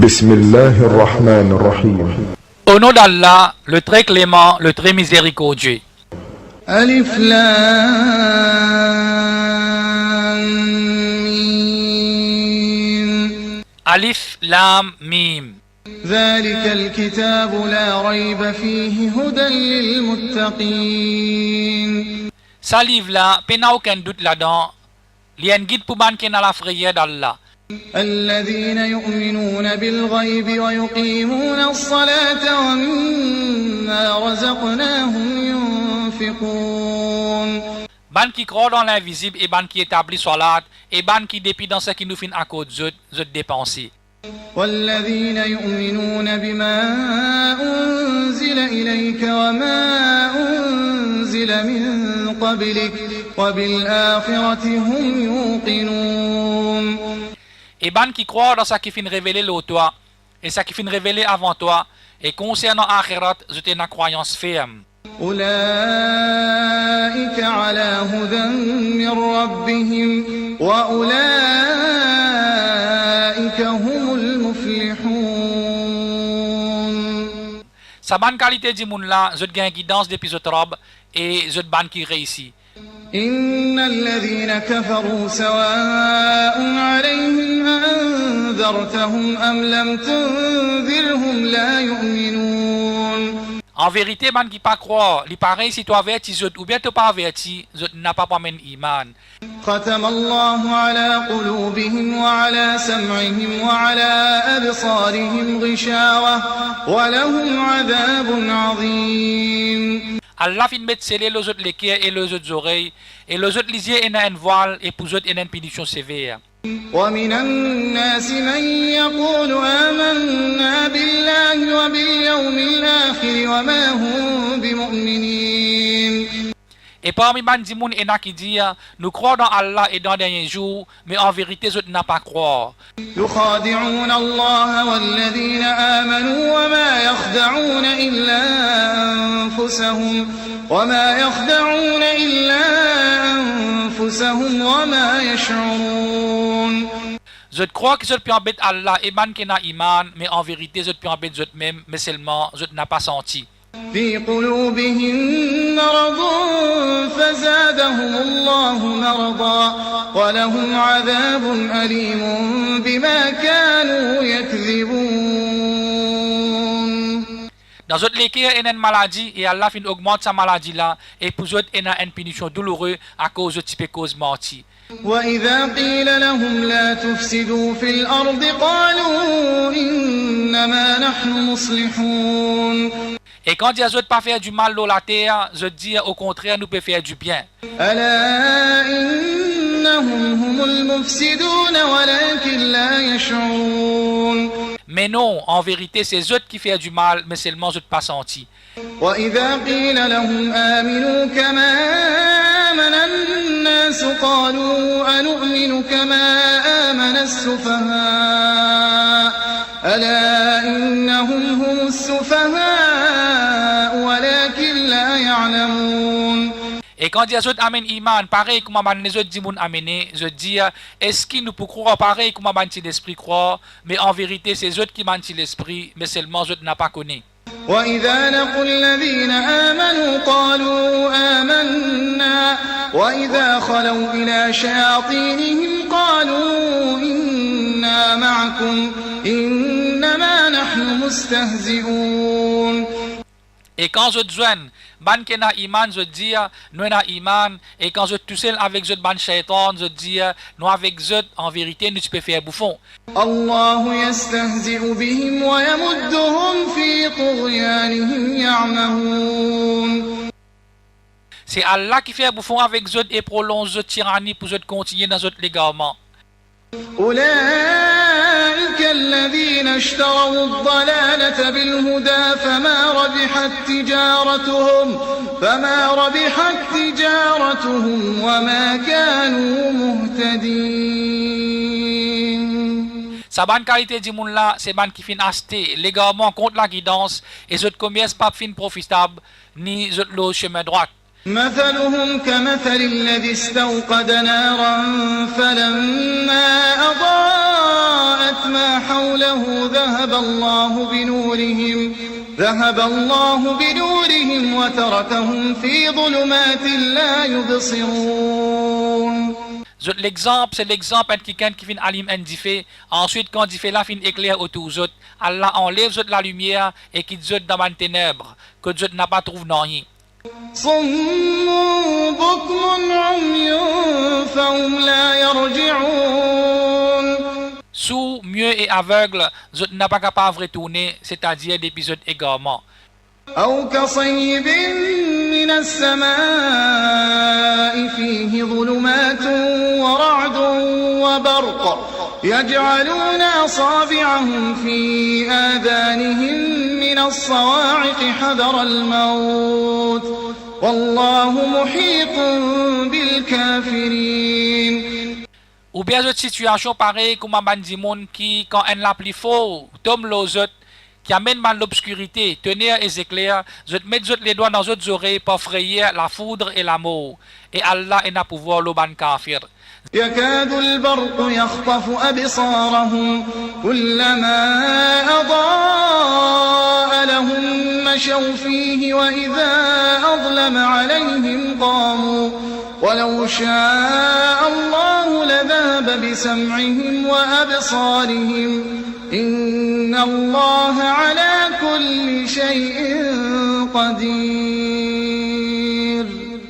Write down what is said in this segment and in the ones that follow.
Bismillahirrahmanirrahim. Au nom d'Allah, le très clément, le très miséricordieux. Alif Lam Mim. Alif Lam Mim. ذلك الكتاب لا ريب فيه هدى للمتقين. Ça livre là, pas aucun doute là-dedans. Il y a un guide pour ban qui est dans la prière d'Allah. الذين يؤمنون بالغيب ويقيمون الصلاة ومما رزقناهم ينفقون. Ban qui croit dans l'invisible et ban qui établit salat et ban qui dépit dans ce qui nous fait à cause de dépenser. والذين يؤمنون بما أنزل إليك وما أنزل من قبلك وبالآخرة هم يوقنون. Et ban qui croit dans ce qui fait révéler le toi et ce qui fait révéler avant toi et concernant Akhirat, je t'ai une croyance ferme. أولئك على هدى من ربهم وأولئك هم المفلحون. Sa bonne qualité du monde là, je gagne guidance depuis ce robe et je ban qui réussit. إن الذين كفروا سواء عليهم أنذرتهم أم لم تنذرهم لا يؤمنون. En vérité, ban qui pas croire, il pareil si tu avertis ou bien tu pas averti, je n'a pas même iman. ختم الله على قلوبهم وعلى سمعهم وعلى أبصارهم غشاوة ولهم عذاب عظيم. Allah fin mettre sceller les autres les cœurs et les autres oreilles et les autres les yeux et un voile et pour autres une punition sévère. ومن الناس من يقول آمنا بالله وباليوم الآخر وما هم بمؤمنين. Et parmi bandi moun ena qui dit nous croyons dans Allah et dans les derniers jours mais en vérité autres n'a pas croire. يخادعون الله والذين آمنوا وما يخدعون إلا أنفسهم وما يشعرون. Je crois que je peux embêter Allah et ban qui n'a iman mais en vérité je peux embêter eux-mêmes mais seulement je n'ai pas senti. في قلوبهم مرض فزادهم الله مرضا ولهم عذاب أليم بما كانوا يكذبون. Dans autres les cœurs il y a une maladie et Allah fin augmente sa maladie là et pour autres il y a une punition douloureuse à cause de type cause menti. وإذا قيل لهم لا تفسدوا في الأرض قالوا إنما نحن مصلحون. Et quand Dieu ne pas faire du mal dans la terre, je dis au contraire, nous pouvons faire du bien. ألا إنهم هم المفسدون ولكن لا يشعرون. Mais non, en vérité, c'est eux qui font du mal, mais seulement je ne pas senti. وإذا قيل لهم آمنوا كما آمن الناس قالوا أنؤمن كما آمن السفهاء ألا إنهم هم السفهاء ولكن لا يعلمون. Et quand Dieu amène iman, pareil comme les autres disent amener, je dis, est-ce qu'ils nous pourront croire pareil comme l'esprit croire, mais en vérité, c'est eux qui mentent l'esprit, mais seulement eux n'a pas connu. وإذا لقوا الذين آمنوا قالوا آمنا وإذا خلوا إلى شياطينهم قالوا إنا معكم إنما نحن مستهزئون. Et quand je joigne, ban qui n'a iman, je dis, nous n'a iman, et quand je touche avec je ban shaitan, je dis, nous avec je, en vérité, nous peux faire bouffon. الله يستهزئ بهم ويمدهم في طغيانهم يعمهون. C'est Allah qui fait bouffon avec eux et prolonge la tyrannie pour eux continuer dans eux légalement. أولئك الذين اشتروا الضلالة بالهدى فما ربحت تجارتهم وما كانوا مهتدين. Sa bonne qualité du monde là, c'est ban qui fin acheter légalement contre la guidance et ce commerce pas fin profitable ni le chemin droit. مثلهم كمثل الذي استوقد نارا فلما أضاءت ما حوله ذهب الله بنورهم وتركهم في ظلمات لا يبصرون. L'exemple, c'est l'exemple de quelqu'un qui vient allumer un fait. Ensuite, quand il fait là, fin éclair autour des autres. Allah enlève la lumière et qui dit dans les ténèbres, que Dieu n'a pas trouvé rien. صم بكم عمي فهم لا يرجعون. Sourd, muet et aveugle, Dieu n'a pas capable de retourner, c'est-à-dire l'épisode égarement. أو كصيب من السماء فيه ظلمات ورعد وبرق يجعلون أصابعهم في آذانهم من الصواعق حذر الموت والله محيط بالكافرين. Ou bien cette situation pareille comme un monde qui, quand elle la plus fort, tombe les autres, qui amène mal l'obscurité, tenir et éclairs, je te mets les doigts dans les oreilles pour frayer la foudre et la mort. Et Allah est na pouvoir le ban kafir. يكاد البرق يخطف أبصارهم كلما أضاء لهم مشوا فيه وإذا أظلم عليهم قاموا ولو شاء الله لذهب بسمعهم وأبصارهم إن الله على كل شيء قدير.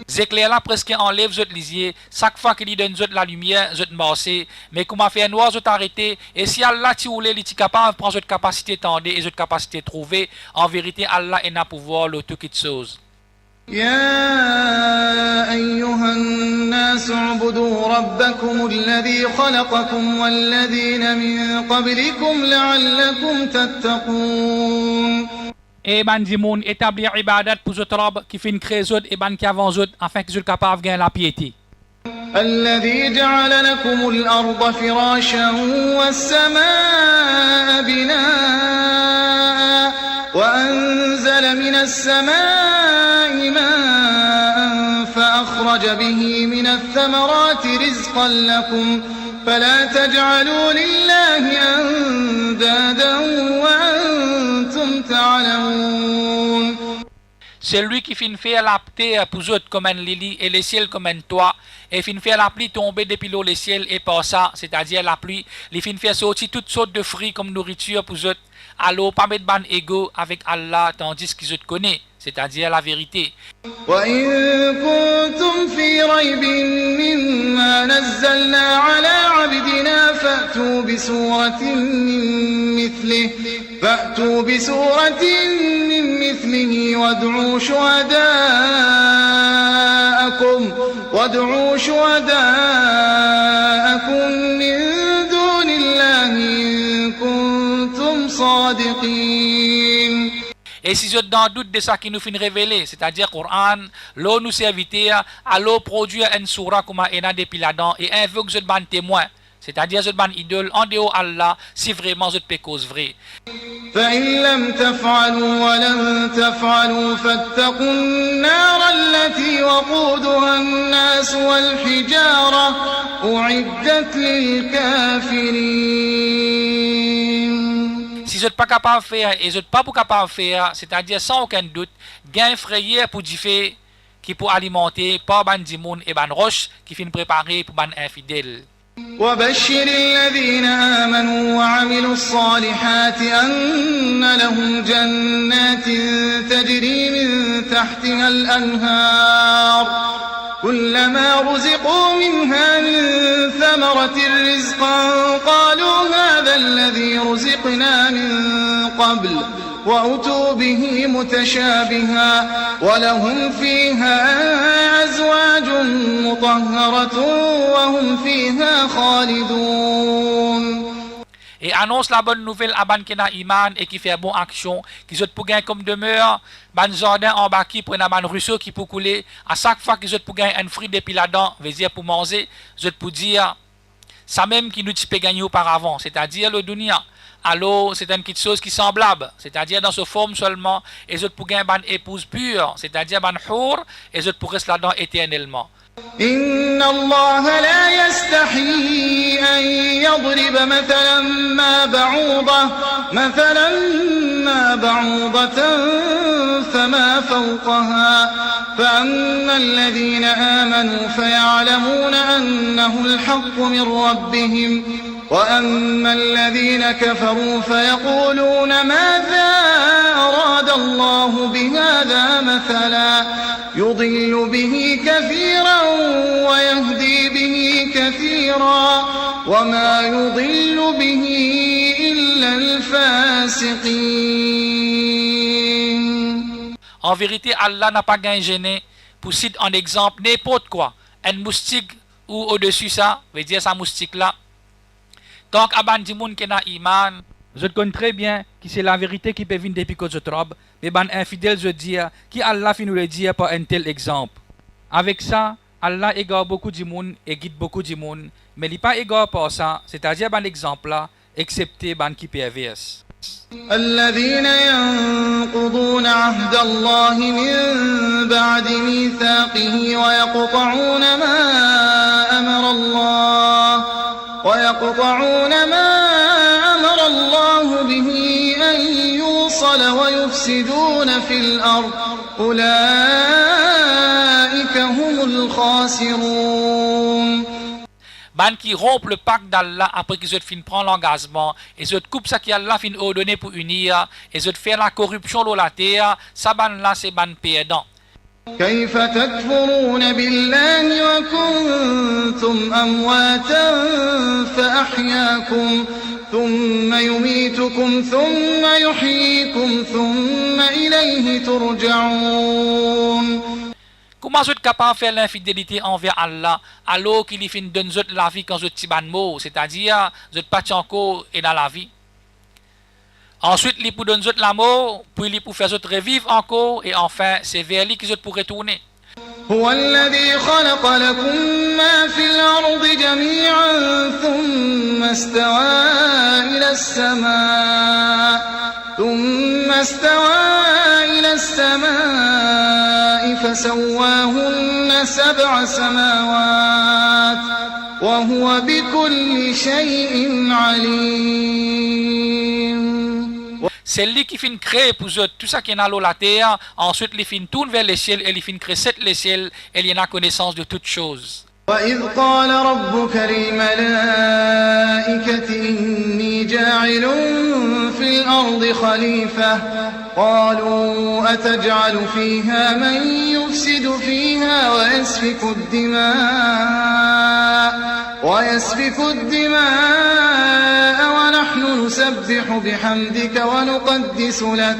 Ces éclairs-là presque enlèvent les lisiers. Chaque fois qu'il donne la lumière, je te marche. Mais comment faire noir, je t'arrêter. Et si Allah t'y oulé, il est capable de prendre cette capacité tendue et cette capacité trouvée, en vérité, Allah est na pouvoir le tout toute chose. يا أيها الناس اعبدوا ربكم الذي خلقكم والذين من قبلكم لعلكم تتقون. Et ban di moun établir ibadat pour zot rob qui fin créer zot et ban qui avant zot afin que zot capable gagner la piété. الذي جعل لكم الأرض فراشا والسماء بناء وأنزل من السماء ماء فأخرج به من الثمرات رزقا لكم فلا تجعلوا لله أندادا وأنتم تعلمون. C'est lui qui fin faire la terre pour eux comme un lili et les ciels comme un toit et fin faire la pluie tomber depuis l'eau les ciels et par ça, c'est-à-dire la pluie, il fin faire sortir toutes sortes de fruits comme nourriture pour eux. Alors pas mettre ban ego avec Allah tandis qu'ils te connaissent, c'est-à-dire la vérité. وإن كنتم في ريب مما نزلنا على عبدنا فأتوا بسورة من مثله وادعوا شهداءكم من دون الله إن كنتم صادقين. Et si vous êtes dans le doute de ça qui nous fait révéler, c'est-à-dire Coran, l'eau nous serviteur, à l'eau produire une sourate comme un depuis là-dedans et invoque vous êtes ban témoin, c'est-à-dire vous êtes ban idole en dehors Allah, si vraiment vous êtes pécose vrai. فإن لم تفعلوا ولن تفعلوا فاتقوا النار التي وقودها الناس والحجارة أعدت للكافرين. Si vous n'êtes pas capable de faire et vous n'êtes pas capable de faire, c'est-à-dire sans aucun doute, gain frayeur pour du fait qui pour alimenter par ban dimoun et ban roche qui finit préparer pour ban infidèle. وبشر الذين آمنوا وعملوا الصالحات أن لهم جنات تجري من تحتها الأنهار كلما رزقوا منها من ثمرة رزقا قالوا هذا الذي رزقنا من قبل وأتوا به متشابها ولهم فيها أزواج مطهرة وهم فيها خالدون. Et annonce la bonne nouvelle à ban qui n'a iman et qui fait bonne action, qui sont pour gagner comme demeure, ban jardin en bas qui prennent un ban ruisseau qui peut couler, à chaque fois qu'ils sont pour gagner un fruit depuis là-dedans, veut dire pour manger, ils sont pour dire, ça même qui nous peut gagner auparavant, c'est-à-dire le dunya. alors c'est une petite chose qui est semblable, c'est-à-dire dans ce forme seulement, et les autres pour gagner une épouse pure, c'est-à-dire une hour, et les autres pour rester là-dedans éternellement. إن الله لا يستحي أن يضرب مثلا ما بعوضة فما فوقها فأما الذين آمنوا فيعلمون أنه الحق من ربهم وأما الذين كفروا فيقولون ماذا أراد الله بهذا مثلا يضل به كثيرا ويهدي به كثيرا وما يضل به إلا الفاسقين. En vérité, Allah n'a pas gêné pour citer en exemple n'importe quoi. Un moustique ou au-dessus ça, veut dire ça moustique là. Donc, aban di moun qui n'a iman, je connais très bien que c'est la vérité qui peut venir depuis que je trouve, mais ban infidèle je dis, qui Allah finit nous le dire par un tel exemple. Avec ça, Allah égare beaucoup de moun et guide beaucoup de moun, mais il n'est pas égare par ça, c'est-à-dire ban exemple là, excepté ban qui perverse. الذين ينقضون عهد الله من بعد ميثاقه ويقطعون ما أمر الله به أن يوصل ويفسدون في الأرض أولئك هم الخاسرون. Ban qui rompent le pacte d'Allah après qu'ils ont fin prendre l'engagement et ils coupe ça qui Allah fin ordonné pour unir et ils faire la corruption dans la terre, ça ban là c'est ban perdant. كيف تكفرون بالله وكنتم أمواتا فأحياكم ثم يميتكم ثم يحييكم ثم إليه ترجعون. Comment vous êtes capable de faire l'infidélité envers Allah alors qu'il fin donne la vie quand vous êtes ban mot, c'est-à-dire vous êtes pas encore et dans la vie. Ensuite, il pour donner la mort, puis il pour faire revivre encore, et enfin, c'est vers lui qu'ils pourraient retourner. هو الذي خلق لكم ما في الأرض جميعا ثم استوى إلى السماء فسواهن 7 سماوات وهو بكل شيء عليم. C'est lui qui fin créer pour eux tout ça qui est dans la terre, ensuite il fin tourne vers les ciels et il fin créer les ciels et il a connaissance de toutes choses. وإذ قال ربك للملائكة إني جاعل في الأرض خليفة قالوا أتجعل فيها من يفسد فيها ويسفك الدماء ونحن نسبح بحمدك ونقدس لك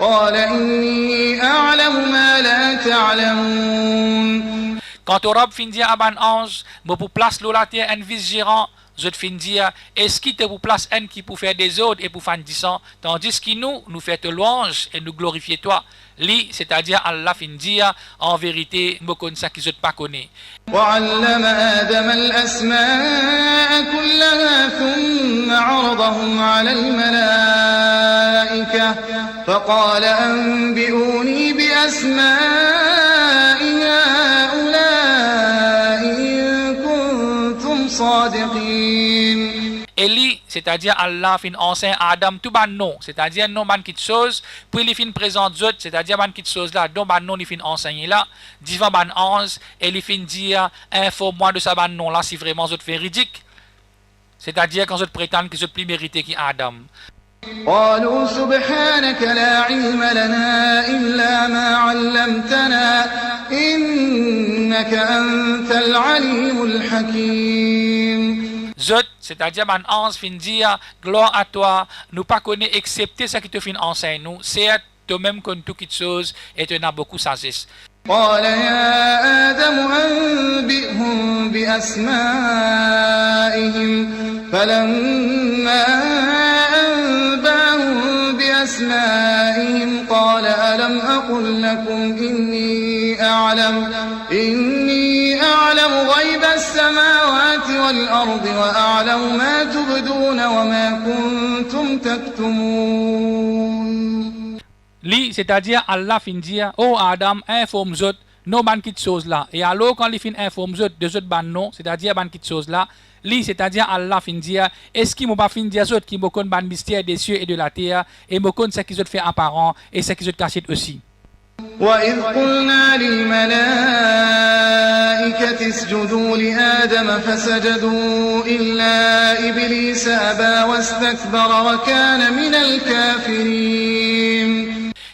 قال إني أعلم ما لا تعلمون. Quand au Rab fin dire à ban ange, mais pour place la terre un vice-gérant, je te fin dire, est-ce qu'il te pour place un qui pour faire des ordres et pour faire disant, tandis qu'il nous fait te louange et nous glorifier toi. Li, c'est-à-dire Allah fin dire, en vérité, me connais ça qu'ils ne pas connaît. وعلم آدم الأسماء كلها ثم عرضهم على الملائكة فقال أنبئوني بأسماء هؤلاء إن كنتم صادقين. Eli, c'est-à-dire Allah fin enseigne à Adam tout ban non, c'est-à-dire non ban quelque chose, puis il fin présente autres, c'est-à-dire ban quelque chose là, dont ban non il fin enseigner là, divant ban ange, et il fin dire informe-moi de ça ban non là si vraiment vous êtes véridique. C'est-à-dire quand vous prétendez que vous êtes plus mérité qu'Adam. قالوا سبحانك لا علم لنا إلا ما علمتنا إنك أنت العليم الحكيم. Zot, c'est-à-dire ban ange fin dire gloire à toi, nous pas connaît excepté ça qui te fin enseigne nous, c'est toi-même connais toute chose et tu as beaucoup sagesse. قال يا آدم أنبئهم بأسمائهم فلما أنبأهم بأسمائهم قال ألم أقل لكم إني أعلم غيب السماوات والأرض وأعلم ما تبدون وما كنتم وأنتم تكتمون. Li, c'est-à-dire Allah fin dire, oh Adam, informe zot, non ban kit chose là. Et alors quand li fin informe zot de zot ban non, c'est-à-dire ban kit chose là, li, c'est-à-dire Allah fin dire, est-ce qu'il m'a pas fin dire zot qui me connaît ban mystère des cieux et de la terre, et me connaît ce qu'ils ont fait apparent, et ce qu'ils ont caché aussi. وإذ قلنا للملائكة اسجدوا لآدم فسجدوا إلا إبليس أبى واستكبر وكان من الكافرين.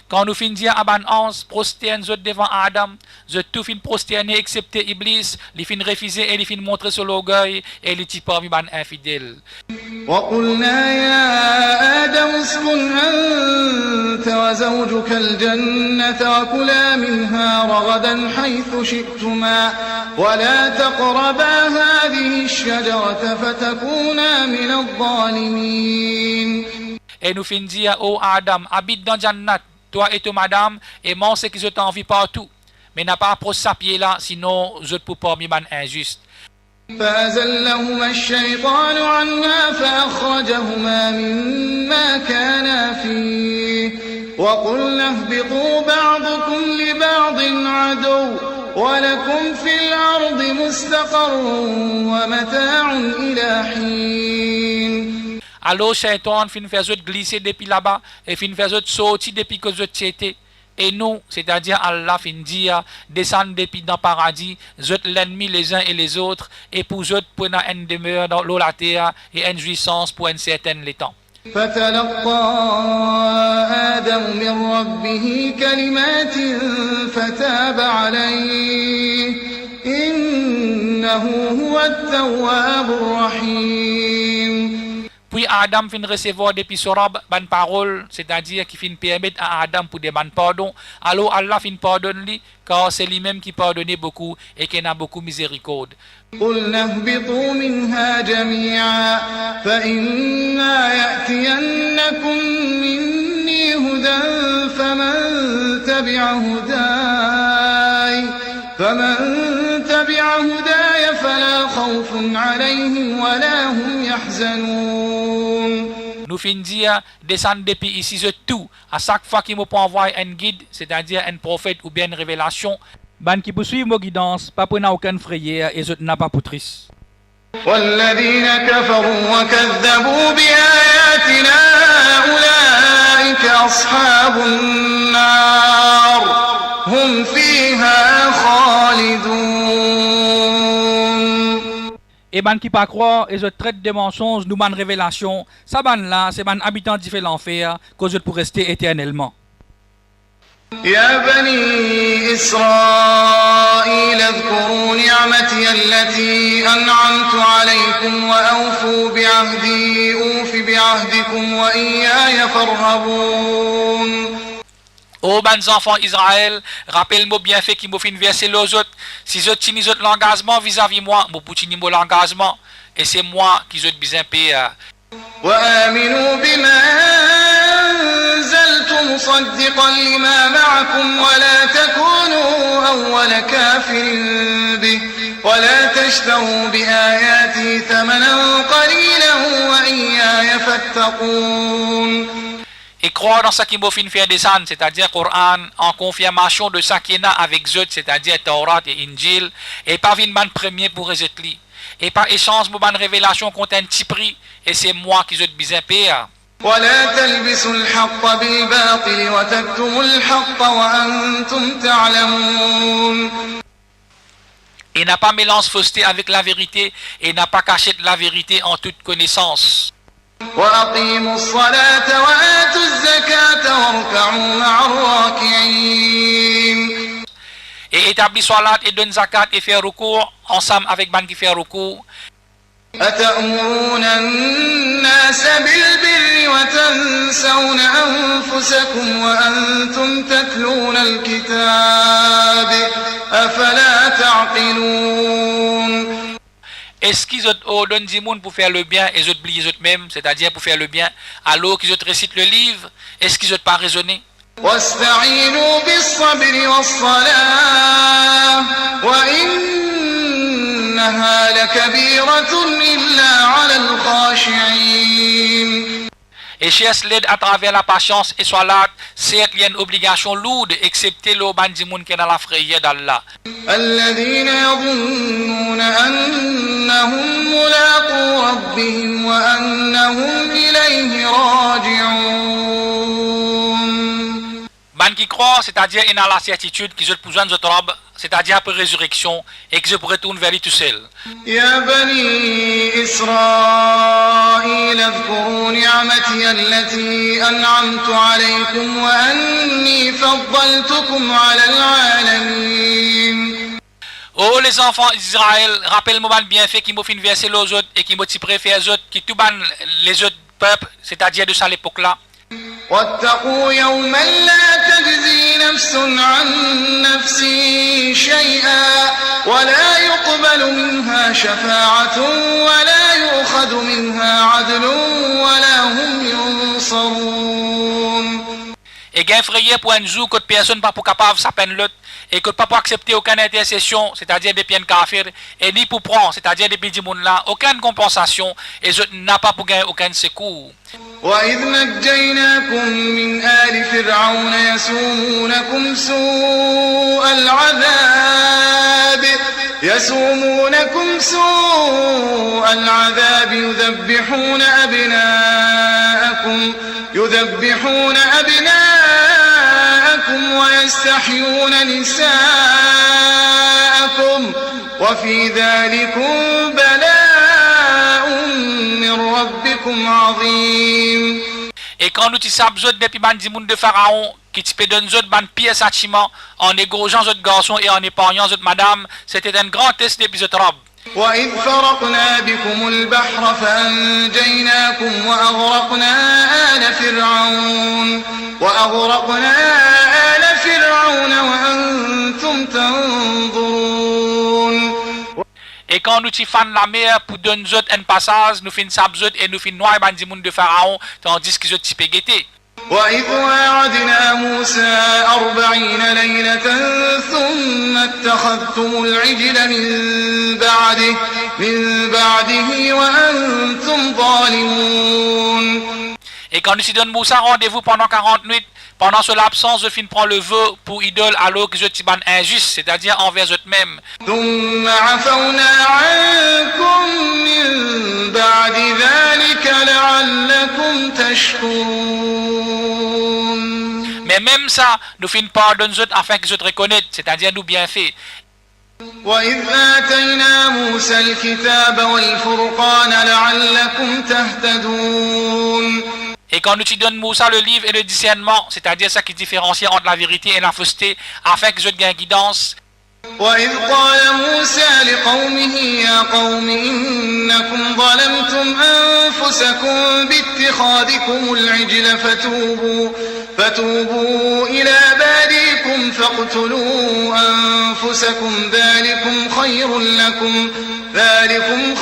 Quand nous fin dire à ban ans, prosterne zot devant Adam, zot tout fin prosterner excepté Iblis, li fin refuser et li fin montrer sur l'orgueil, et li ti parmi ban infidèle. وقلنا يا آدم اسكن أنت وزوجك الجنة وكلا منها رغدا حيث شئتما ولا تقربا هذه الشجرة فتكونا من الظالمين. Et nous fin dire, oh Adam, habite dans Jannat, toi et ton madame, et mange ce qu'ils ont envie partout. Mais n'a pas approché sa pied là, sinon, je peux parmi man injuste. فأزلهما الشيطان عنها فأخرجهما مما كانا فيه وقلنا اهبطوا بعضكم لبعض عدو ولكم في الأرض مستقر ومتاع إلى حين. Alors, Shaitan fin faire autres glisser depuis là-bas, et fin faire autres sortir depuis que autres étaient. Et nous, c'est-à-dire Allah fin dire, descendre depuis dans le paradis, autres l'ennemi les uns et les autres, et pour autres prendre une demeure dans l'eau la terre, et une jouissance pour un certain temps. فتلقى آدم من ربه كلمات فتاب عليه إنه هو التواب الرحيم. Puis Adam fin recevoir depuis Sorab ban parole, c'est-à-dire qui fin permettre à Adam pour demander pardon. Alors Allah fin pardonne lui, car c'est lui-même qui pardonnait beaucoup et qui a beaucoup miséricorde. قلنا اهبطوا منها جميعا فإما يأتينكم مني هدى فمن تبع هداي فلا خوف عليهم ولا هم يحزنون. Nous fin dire, descendre depuis ici, je tout. À chaque fois qu'il me peut envoyer un guide, c'est-à-dire un prophète ou bien une révélation, ban qui poursuit mon guidance, pas pour aucune frayeur et je n'ai pas pour triste. والذين كفروا وكذبوا بآياتنا أولئك أصحاب النار هم فيها خالدون. Et ban qui pas croire et je traite de mensonges, nous ban révélation, ça ban là, c'est ban habitant qui fait l'enfer, que je pour rester éternellement. يا بني إسرائيل اذكروا نعمتي التي أنعمت عليكم وأوفوا بعهدي أوف بعهدكم وإياي فارهبون. Ô bons enfants Israël, rappelle-moi bien fait qu'il m'a fait verser les autres. Si je tiens l'engagement vis-à-vis moi, je peux tenir l'engagement. Et c'est moi qui ai besoin de payer. وآمنوا بما أنزلت مصدقا لما معكم ولا تكونوا أول كافر به ولا تشتروا بآياتي ثمنا قليلا وإياي فاتقون. Et croire dans ce qui m'a fait faire descendre, c'est-à-dire Coran, en confirmation de ce qu'il y a avec eux, c'est-à-dire Taurat et Injil, et pas une bonne première pour les autres. Et par échange, mon bonne révélation compte un petit prix, et c'est moi qui ai besoin de payer. ولا تلبسوا الحق بالباطل وتكتموا الحق وأنتم تعلمون. Et n'a pas mélangé fausseté avec la vérité, et n'a pas caché la vérité en toute connaissance. وأقيموا الصلاة وآتوا الزكاة واركعوا مع الراكعين. Et établis salat et donne zakat et faire recours ensemble avec ban qui fait recours. أتأمرون الناس بالبر وتنسون أنفسكم وأنتم تتلون الكتاب أفلا تعقلون. Est-ce qu'ils ordonnent du monde pour faire le bien et ils oublient eux-mêmes, c'est-à-dire pour faire le bien, alors qu'ils récitent le livre? Est-ce qu'ils n'ont pas raisonné? واستعينوا بالصبر والصلاة وإنها لكبيرة إلا على الخاشعين. Et cherche l'aide à travers la patience et soit là, certes, il y a une obligation lourde, excepté le bandimoun qui est dans la frayeur d'Allah. الذين يظنون أنهم ملاقو ربهم وأنهم إليه راجعون. Ban qui croit, c'est-à-dire il a la certitude qu'ils ont besoin de notre robe, c'est-à-dire après résurrection, et que je retourne vers lui tout seul. يا بني إسرائيل اذكروا نعمتي التي أنعمت عليكم وأني فضلتكم على العالمين. Oh les enfants d'Israël, rappelle-moi le bienfait qui m'a fait verser les autres et qui m'a préféré les autres, qui tout ban les autres peuples, c'est-à-dire de ça l'époque-là. واتقوا يوما لا تجزي نفس عن نفس شيئا ولا يقبل منها شفاعة ولا يؤخذ منها عدل ولا هم ينصرون. Et gain frayé pour un jour que personne pas pour capable sa peine l'autre et que pas pour accepter aucune intercession, c'est-à-dire des pieds kafir, et ni pour prendre, c'est-à-dire des petits moun là, aucune compensation et je n'a pas pour gagner aucun secours. وإذ نجيناكم من آل فرعون يسومونكم سوء العذاب يذبحون أبناءكم ويستحيون نساءكم وفي ذلكم بلاء من ربكم عظيم. Et quand nous tisons besoin depuis bandimoun de Pharaon, qui te donne autres ban pire châtiment, en égorgeant autres garçons et en épargnant autres madame, c'était un grand test d'épisode robe. وإذ فرقنا بكم البحر فأنجيناكم وأغرقنا آل فرعون وأنتم تنظرون. Et quand nous tifans la mer pour donner nous autres un passage, nous finissons autres et nous finissons noyer bandimoun de Pharaon, tandis qu'ils ont typé guetté. وإذ واعدنا موسى 40 ليلة ثم اتخذتم العجل من بعده وأنتم ظالمون. Et quand nous y donnons Moussa rendez-vous pendant 40 nuits, pendant ce l'absence, je finis prendre le vœu pour idole alors que je suis injuste, c'est-à-dire envers eux-mêmes. ثم عفونا عنكم من بعد ذلك لعلكم تشكرون. Mais même ça, nous finissons pardonner eux afin qu'ils se reconnaissent, c'est-à-dire nous bien fait. وإذ آتينا موسى الكتاب والفرقان لعلكم تهتدون. Et quand nous y donnons Moussa le livre et le discernement, c'est-à-dire ça qui différencie entre la vérité et la fausseté, afin qu'ils aient une guidance. وإذ قال موسى لقومه يا قوم إنكم ظلمتم أنفسكم باتخاذكم العجل فتوبوا إلى بارئكم فاقتلوا أنفسكم ذلكم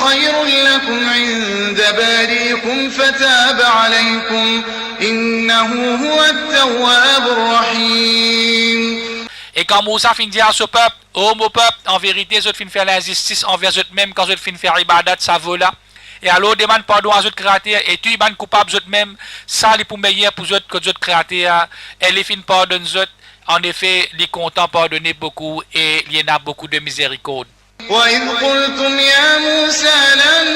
خير لكم عند بارئكم فتاب عليكم إنه هو التواب الرحيم. Et quand Moussa finit dire à ce peuple, ô mon peuple, en vérité, je finis faire l'injustice envers eux-mêmes quand je finis faire ibadat, ça vaut là. Et alors, demande pardon à eux créateurs, et tu es coupable eux-mêmes, ça les pour meilleur pour eux que eux créateurs, et les fins pardonnent eux. En effet, les contents pardonnent beaucoup, et il y en a beaucoup de miséricorde. وإذ قلتم يا موسى لن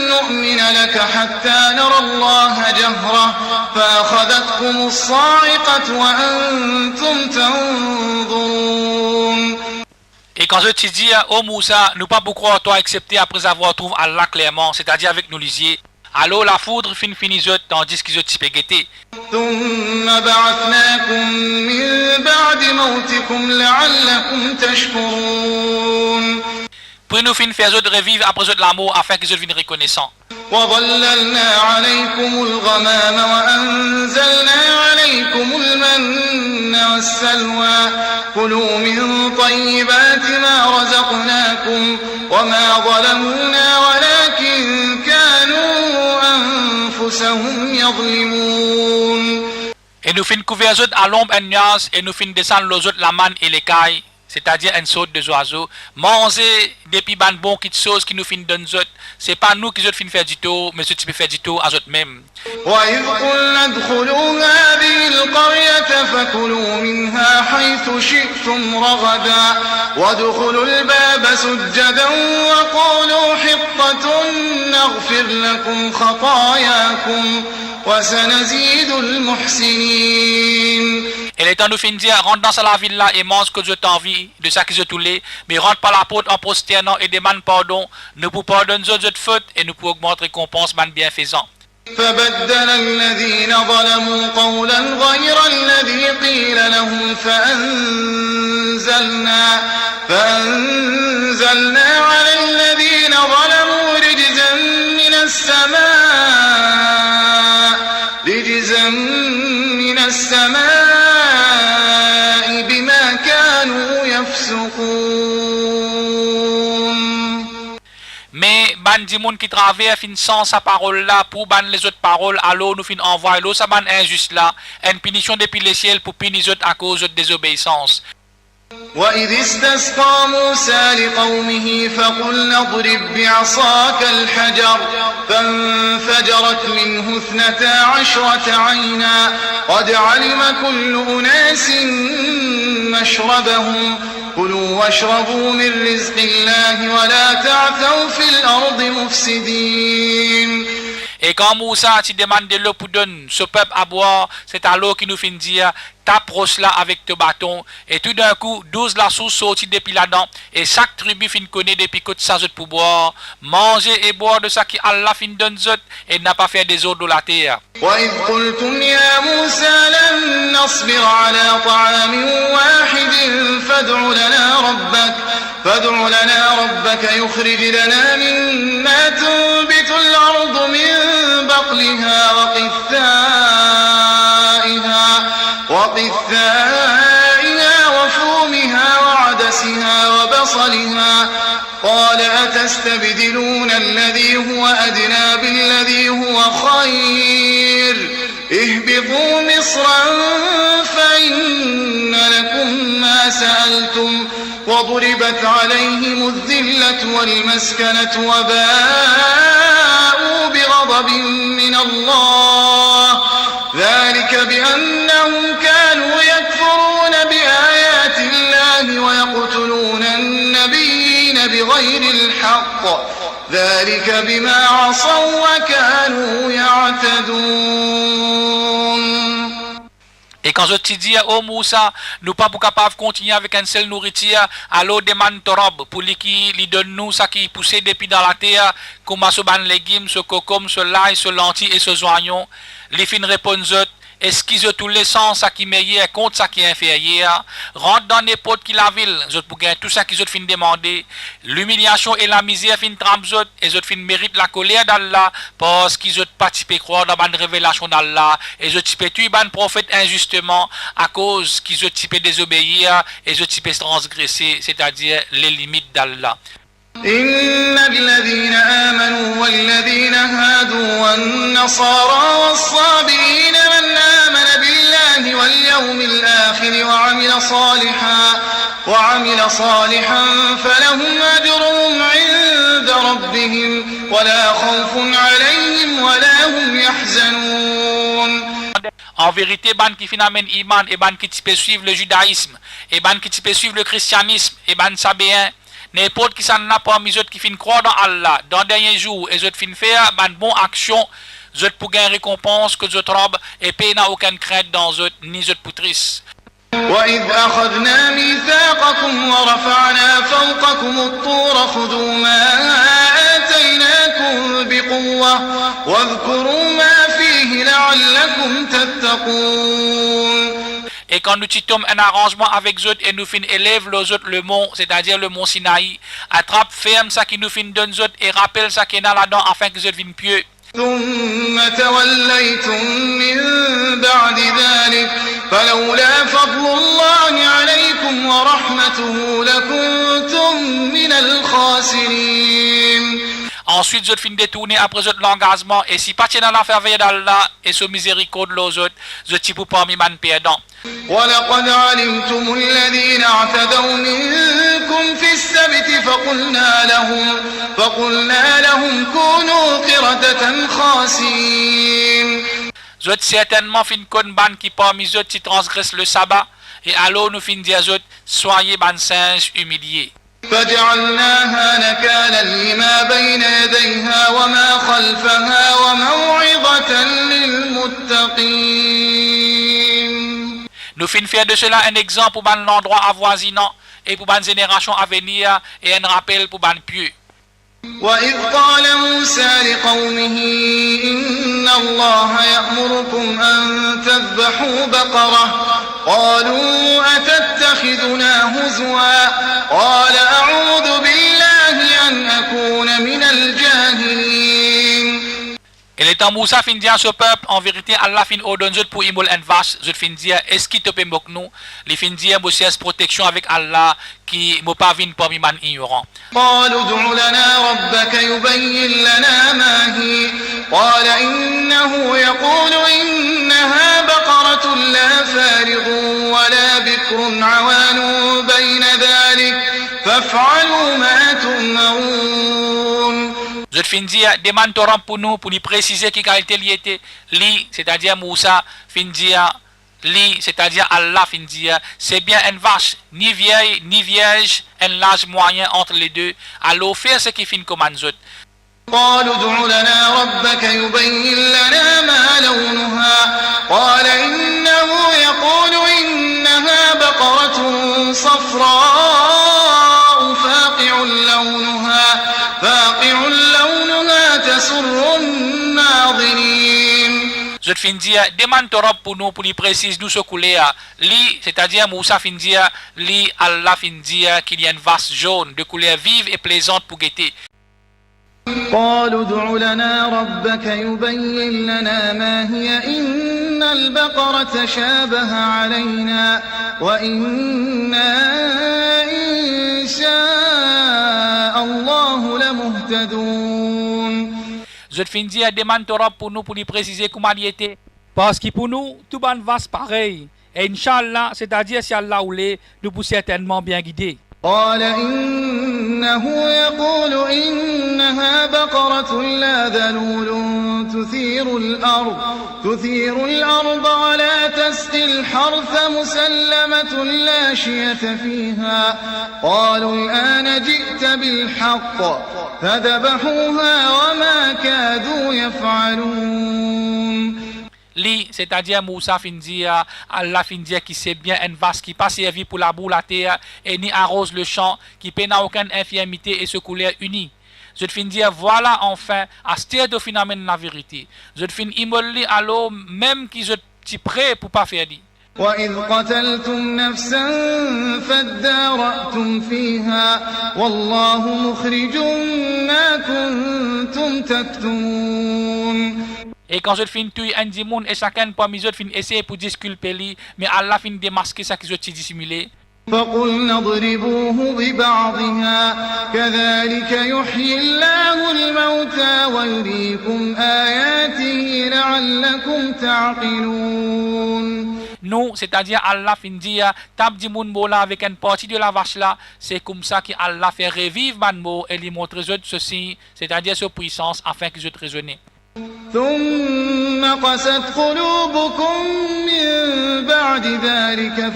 نؤمن لك حتى نرى الله جهرة فأخذتكم الصاعقة وأنتم تنظرون. Et quand je te dis, ô Moussa, nous pas beaucoup croire toi excepté après avoir trouvé Allah clairement, c'est-à-dire avec nos lisiers. Alors la foudre finit tandis qu'ils ont typé guetté. ثم بعثناكم من بعد موتكم لعلكم تشكرون. Puis nous finissons faire autres revivre après eux de l'amour afin qu'ils deviennent reconnaissants. وظللنا عليكم الغمام وأنزلنا عليكم المن والسلوى كلوا من طيبات ما رزقناكم وما ظلمونا ولكن كانوا أنفسهم يظلمون. Et nous finissons couvrir eux à l'ombre et nuage et nous finissons descendre les autres la manne et les cailles, c'est-à-dire une sorte de oiseau, manger depuis ban bon qui chose qui nous fin donne zot, c'est pas nous qui zot fin faire du tout, mais ceux qui peut faire du tout à zot même. وإذ قلنا ادخلوا هذه القرية فكلوا منها حيث شئتم رغدا وادخلوا الباب سجدا وقولوا حطة نغفر لكم خطاياكم وسنزيد المحسنين. Et les temps nous fin dire, rentre dans la ville là et mange ce que je t'envie, de ça que je t'oulais, mais rentre par la porte en prosternant et demande pardon, nous pour pardonner notre faute et nous pour augmenter récompense man bienfaisant. فبدل الذين ظلموا قولا غير الذي قيل لهم فأنزلنا على الذين ظلموا رجزا من السماء بما كانوا يفسقون. Mais ban di moun qui travaille fin sans sa parole là pour ban les autres paroles, alors nous fin envoyer l'eau, ça ban injuste là, une punition depuis les ciels pour punir les autres à cause de désobéissance. وإذ استسقى موسى لقومه فقلنا اضرب بعصاك الحجر فانفجرت منه 12 عينا قد علم كل أناس مشربهم كلوا واشربوا من رزق الله ولا تعثوا في الأرض مفسدين. Et quand Moussa te demande de l'eau pour donner ce peuple à boire, c'est à l'eau qui nous fait dire, t'approches là avec ton bâton, et tout d'un coup, 12 la source sortit depuis là-dedans, et chaque tribu fin connaît depuis côté ça pour boire, manger et boire de ça qui Allah fin donne zot, et n'a pas fait des eaux de la terre. وإذ قلتم يا موسى لن نصبر على طعام واحد فادع لنا ربك يخرج لنا مما تنبت الأرض من بقلها وقثائها وفومها وعدسها وبصلها قال أتستبدلون الذي هو أدنى بالذي هو خير اهبطوا مصرا فإن لكم ما سألتم وضربت عليهم الذلة والمسكنة وباءوا بغضب من الله ذلك بأنهم كانوا يكفرون بآيات الله ويقتلون النبيين بغير الحق ذلك بما عصوا وكانوا يعتدون. Et quand je te dis, oh Moussa, nous pas capables de continuer avec une seule nourriture, alors demande Torob pour qui lui donne nous ça qui poussait depuis dans la terre, comme ce ban légumes, ce cocom, ce l'ail, ce lentilles et ce oignon. Les fins répondent, esquisse tous les sens, ça qui est meilleur contre ça qui est inférieur. Rentre dans n'importe qui la ville, zot pour gagner tout ça qui zot fin demander. L'humiliation et la misère fin trempe zot, et zot fin mérite la colère d'Allah, parce qu'ils zot participé croire dans la révélation d'Allah, et zot type tuer ban prophète injustement, à cause qu'ils zot type désobéir, et zot type transgresser, c'est-à-dire les limites d'Allah. إن الذين آمنوا والذين هادوا والنصارى والصابئين من آمن بالله واليوم الآخر وعمل صالحا فلهم أجرهم عند ربهم ولا خوف عليهم ولا هم يحزنون. En vérité, ban qui finalement iman et ban qui peut suivre le judaïsme et ban qui peut suivre le christianisme et ban sabéen. N'importe qui s'en a parmi eux qui fin croire dans Allah, dans le dernier jour, et eux fin faire une bonne action, eux pour gagner récompense, que eux robe, et paix n'a aucune crainte dans eux, ni eux pour triste. وإذ أخذنا ميثاقكم ورفعنا فوقكم الطور خذوا ما آتيناكم بقوة واذكروا ما فيه لعلكم تتقون. Et quand nous titons un arrangement avec eux et nous fin élève les autres le mont, c'est-à-dire le mont Sinaï, attrape ferme ça qui nous fin donne eux et rappelle ça qui est là-dedans afin que eux viennent pieux. ثم توليتم من بعد ذلك فلولا فضل الله عليكم ورحمته لكنتم من الخاسرين. Ensuite, je fin détourner après l'engagement. Et si pas dans la faveur d'Allah et sous miséricorde les autres, je t'y pour parmi man perdant. ولقد علمتم الذين اعتدوا منكم في السبت فقلنا لهم كونوا قردة خاسئين. Je certainement fin kon ban qui parmi eux qui transgressent le sabbat. Et alors nous fin dire eux, soyez ban singes humiliés. فجعلناها نكالا لما بين يديها وما خلفها وموعظة للمتقين. Nous fin faire de cela un exemple pour ban l'endroit avoisinant et pour ban génération à venir et un rappel pour ban pieux. وإذ قال موسى لقومه إن الله يأمركم أن تذبحوا بقرة قالوا أتتخذنا هزوا قال أعوذ بالله أن أكون من الجاهلين. Et l'étant Moussa fin dire à ce peuple, en vérité, Allah fin ordonne pour imol une vache, je fin dire, est-ce qu'il te peut moquer nous? Les fin dire, monsieur, protection avec Allah, qui m'a pas vin parmi man ignorant. قالوا ادع لنا ربك يبين لنا ما هي قال إنه يقول إنها بقرة لا فارغ ولا بكر عوان بين ذلك فافعلوا ما تؤمرون. Je fin dire, demande Torah pour nous, pour lui préciser qui qualité il était. Li, c'est-à-dire Moussa, fin dire, li, c'est-à-dire Allah, fin dire, c'est bien une vache, ni vieille, ni vierge, un large moyen entre les deux. Alors, faire ce qui fin commande autres. قالوا ادع لنا ربك يبين لنا ما لونها قال إنه يقول إنها بقرة صفراء فاقع لونها تسر الناظرين. Je fin dire, demande Torah pour nous, pour lui préciser nous ce couleur. Li, c'est-à-dire Moussa fin dire, li, Allah fin dire qu'il y a une vache jaune, de couleur vive et plaisante pour guetter. قالوا ادع لنا ربك يبين لنا ما هي إن البقرة شابه علينا وإنا إن شاء الله لمهتدون. Je fin dire, demande Torah pour nous, pour lui préciser comment il était. Parce que pour nous, tout ban vache pareil. Et Inch'Allah, c'est-à-dire si Allah voulait, nous pour certainement bien guider. قال إنه يقول إنها بقرة لا ذلول تثير الأرض ولا تسقي الحرث مسلمة لا شية فيها قالوا الآن جئت بالحق فذبحوها وما كادوا يفعلون. Li, c'est-à-dire Moussa fin dire, Allah fin dire qui sait bien une vache qui pas servi pour la boue la terre et ni arrose le champ, qui peine à aucune infirmité et se couleur unie. Je te fin dire, voilà enfin, à ce de fin amène la vérité. Je te fin immolé à l'eau, même qui je t'y prêt pour pas faire dit. وإذ قتلتم نفسا فادارأتم فيها والله مخرج ما كنتم تكتمون. Et quand je fin tuer un dimoun et chacun parmi eux fin essayer pour disculper lui, mais Allah fin démasquer ça qu'ils ont dissimulé. فقلنا اضربوه ببعضها كذلك يحيي الله الموتى ويريكم آياته لعلكم تعقلون. Nous, c'est-à-dire Allah fin dire, tape du moun mola avec une partie de la vache là, c'est comme ça que Allah fait revivre man et lui montrer ceci, c'est-à-dire sa puissance afin qu'ils soient raisonnés. ثم قست قلوبكم من بعد ذلك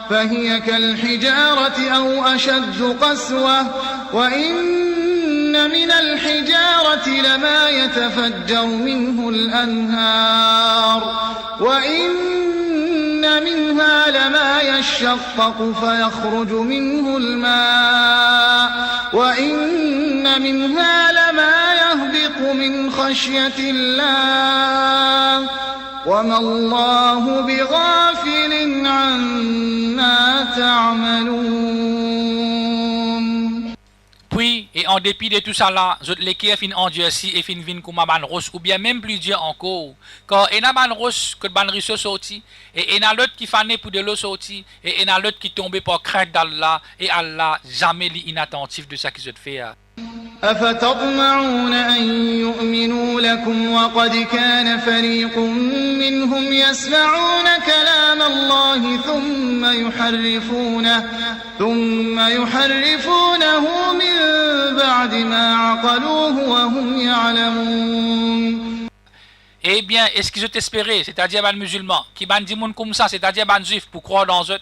فهي كالحجارة أو أشد قسوة وإن من الحجارة لما يتفجر منه الأنهار وإن منها لما يشقق فيخرج منه الماء وإن منها لما يهبط من خشية الله وما الله بغافل عما تعملون. Puis, et en dépit de tout ça là, je l'équerre fin endurci et fin vin comme ban roche, ou bien même plus dur encore. Car il y a ban roche que ban ruisseau sorti, et il y a l'autre qui fané pour de l'eau sorti, et il y a l'autre qui tombait par crainte d'Allah, et Allah jamais l'inattentif de ça qui se fait. أفتطمعون أن يؤمنوا لكم وقد كان فريق منهم يسمعون كلام الله ثم يحرفونه من بعد ما عقلوه وهم يعلمون. Eh bien, est-ce qu'ils ont espéré, c'est-à-dire les musulmans, qui ban dit moun comme ça, c'est-à-dire les juifs, pour croire dans eux,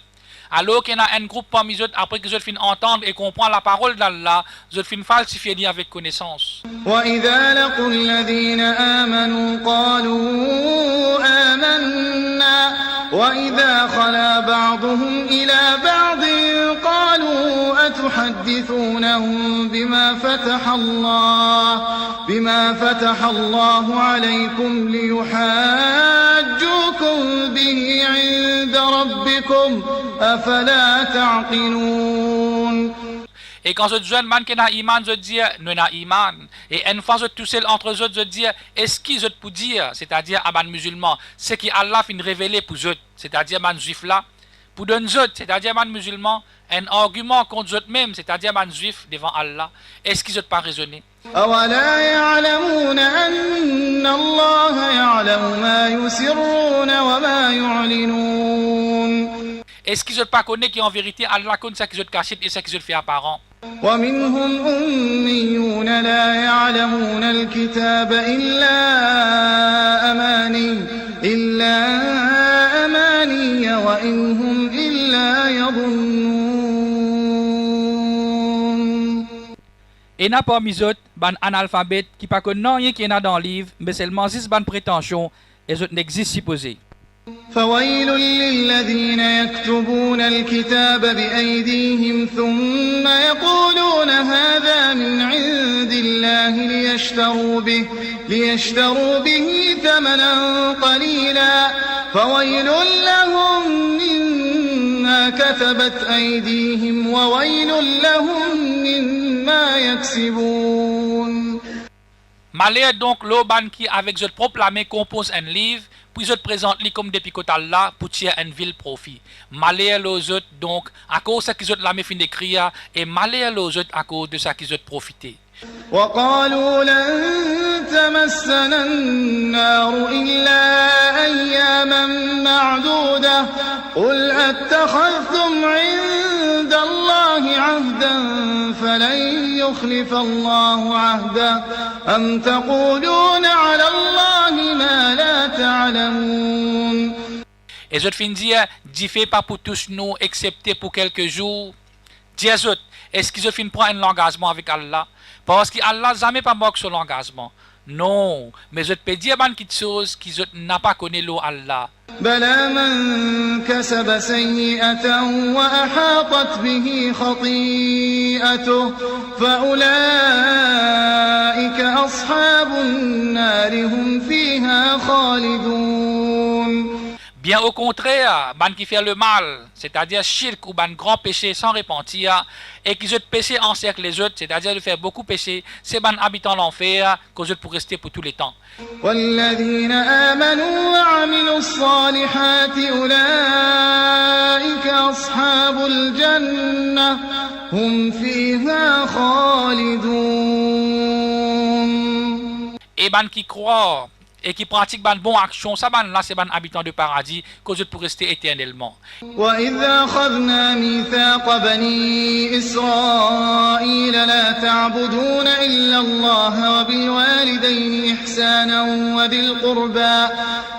alors qu'il y a un groupe parmi eux, après qu'ils ont fini entendre et comprendre la parole d'Allah, ils ont fini falsifier dit avec connaissance. وإذا لقوا الذين آمنوا قالوا آمنا وإذا خلا بعضهم إلى بعض قالوا أتحدثونهم بما فتح الله عليكم ليحاجوكم به عند ربكم أفلا تعقلون. Et quand ce jeune man qui n'a iman, je dis, nous n'a iman. Et une fois je tous seuls entre eux, je dis, est-ce qu'ils ont pour dire, c'est-à-dire à ban musulman, ce qui Allah fin révéler pour eux, c'est-à-dire ban juif là, pour donner eux, c'est-à-dire ban musulman, un argument contre eux même, c'est-à-dire ban juif devant Allah, est-ce qu'ils ont pas raisonné? أولا يعلمون أن الله يعلم ما يسرون وما يعلنون. Est-ce qu'ils ont pas connu qu'en vérité Allah connaît ce qu'ils ont caché et ce qu'ils ont fait apparent? ومنهم أميون لا يعلمون الكتاب إلا أماني وإن هم إلا يظنون. Et n'a pas mis autres, ban analphabète qui pas connaît rien qui est dans le livre, mais seulement 6 ban prétention et autres n'existent supposés. فويل للذين يكتبون الكتاب بأيديهم ثم يقولون هذا من عند الله ليشتروا به ثمنا قليلا فويل لهم مما كتبت أيديهم وويل لهم مما يكسبون. Malheur donc l'oban qui avec eux proclamé compose un livre, puis eux présente lui comme depuis côté Allah pour tirer un vil profit. Malheur les autres donc à cause de ce qu'ils ont la fin d'écrire et malheur les autres à cause de ça qu'ils ont profité. وقالوا لن تمسنا النار إلا أياما معدودة قل أتخذتم عند الله عهدا فلن يخلف الله عهده أم تقولون على الله ما لا تعلمون. Et je fin dire, Dieu fait pas pour tous nous, excepté pour quelques jours. Dis aux autres, est-ce qu'ils ont fin prendre un engagement avec Allah? Parce qu'Allah jamais pas moque sur l'engagement. Non, mais je peux dire une petite chose qu'ils n'a pas connu l'eau Allah. بلى من كسب سيئة وأحاطت به خطيئته فأولئك أصحاب النار هم فيها خالدون. Bien au contraire, ban qui fait le mal, c'est-à-dire shirk ou ban grand péché sans repentir, et qui ont péché encercle les autres, c'est-à-dire de faire beaucoup péché, c'est ban habitant l'enfer, qu'aux autres pour rester pour tous les temps. والذين آمنوا وعملوا الصالحات أولئك أصحاب الجنة هم فيها خالدون. Et ban qui croit et qui pratique ban bonne action, ça ban là c'est ban habitant de paradis, qu'aux autres pour rester éternellement. وإذ أخذنا ميثاق بني إسرائيل لا تعبدون إلا الله وبالوالدين إحسانا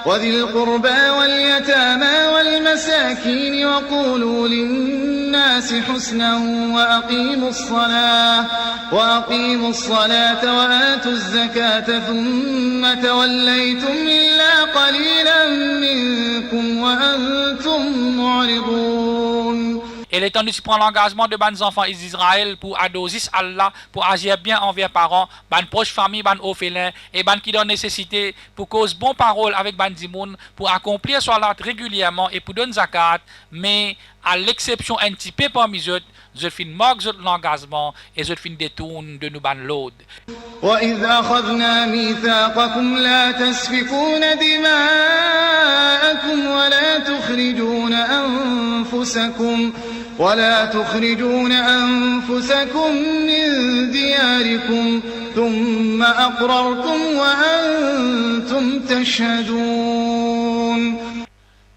وذي القربى واليتامى والمساكين وقولوا للناس حسنا وأقيموا الصلاة وآتوا الزكاة ثم توليتم إلا قليلا منكم وأنتم معرضون. Et l'Éternel prend l'engagement de ban enfants d'Israël pour adorer Allah, pour agir bien envers parents, ban proche famille, ban orphelins, et ban qui donne nécessité pour cause bonne parole avec ban dimoun, pour accomplir salat régulièrement et pour donner zakat, mais à l'exception un petit peu parmi eux, je fin moque l'engagement et je fin détourne de nous ban l'aude. وإذ أخذنا ميثاقكم لا تسفكون دماءكم ولا تخرجون ولا تخرجون أنفسكم من دياركم ثم أقررتم وأنتم تشهدون.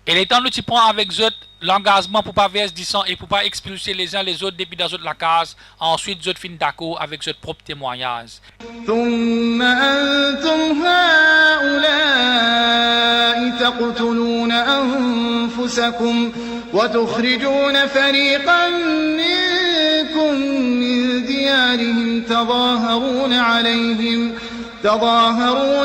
Et l'étant nous t'y prend avec eux l'engagement pour pas verser du sang et pour pas expulser les uns les autres depuis dans la case, ensuite eux fin d'accord avec eux propre témoignage. ثم أنتم هؤلاء تقتلون أنفسكم وتخرجون فريقا منكم من ديارهم تظاهرون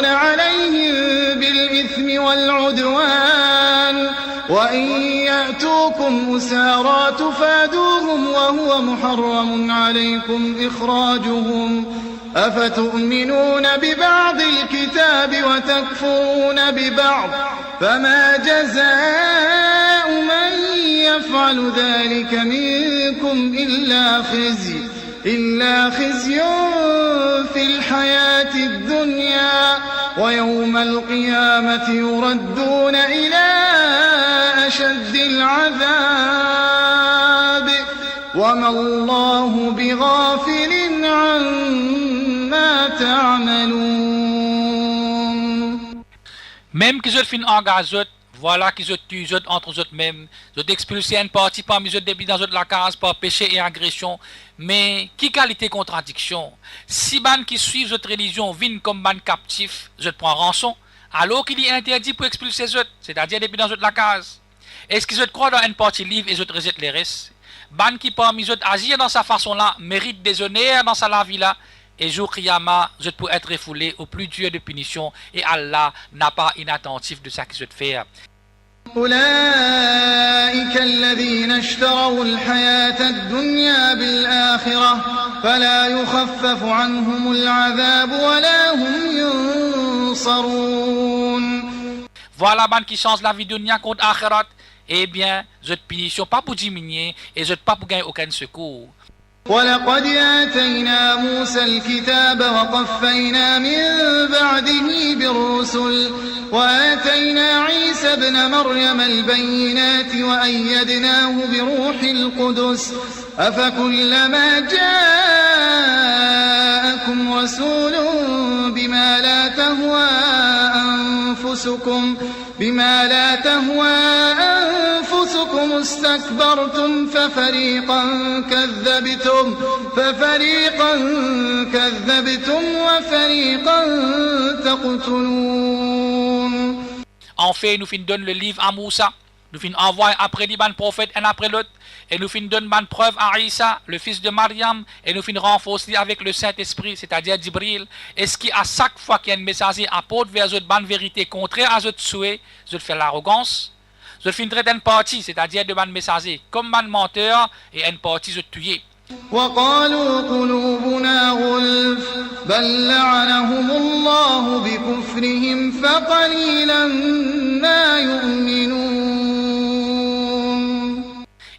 عليهم بالإثم والعدوان وإن يأتوكم أسارى تفادوهم وهو محرم عليكم إخراجهم أفتؤمنون ببعض الكتاب وتكفرون ببعض فما جزاء من يفعل ذلك منكم إلا خزي في الحياة الدنيا ويوم القيامة يردون إلى أشد العذاب وما الله بغافل عما تعملون. Même qu'ils ont fin engagé, voilà qu'ils ont tué entre eux-mêmes, ils ont expulsé une partie parmi eux depuis dans la case par péché et agression. Mais qui qualité contradiction? Si ban qui suivent votre religion viennent comme ban captif, je prends rançon, alors qu'il est interdit pour expulser eux, c'est-à-dire depuis dans la case. Est-ce qu'ils croient dans une partie livre et ils rejettent les restes? Ban qui parmi eux agir dans sa façon-là mérite des honneurs dans sa vie là. Et jour Qiyama, je peux être refoulé au plus dur de punition et Allah n'a pas inattentif de ça que je te fais. أولئك الذين اشتروا الحياة الدنيا بالآخرة فلا يخفف عنهم العذاب ولا هم ينصرون. Voilà ban qui change la vie de dunya contre akhirat. Eh bien, cette punition pas pour diminuer et je pas pour gagner aucun secours. ولقد آتينا موسى الكتاب وقفينا من بعده بالرسل وآتينا عيسى ابن مريم البينات وأيدناه بروح القدس أفكلما جاءكم رسول بما لا تهوى أنفسكم استكبرتم ففريقا كذبتم وفريقا تقتلون. En fait, nous fin donne le livre à Moussa, nous fin envoie après les prophètes un après l'autre, et nous fin donne ban preuve à Isa, le fils de Mariam, et nous fin renforcer avec le Saint-Esprit, c'est-à-dire Djibril. Et ce qui à chaque fois qu'il y a un messager apporte vers eux ban vérité contraire à eux souhait, je fais l'arrogance. Je fin traiter une partie, c'est-à-dire de ban messager, comme ban menteur, et une partie je tuer. وقالوا قلوبنا غلف بل لعنهم الله بكفرهم فقليلا ما يؤمنون.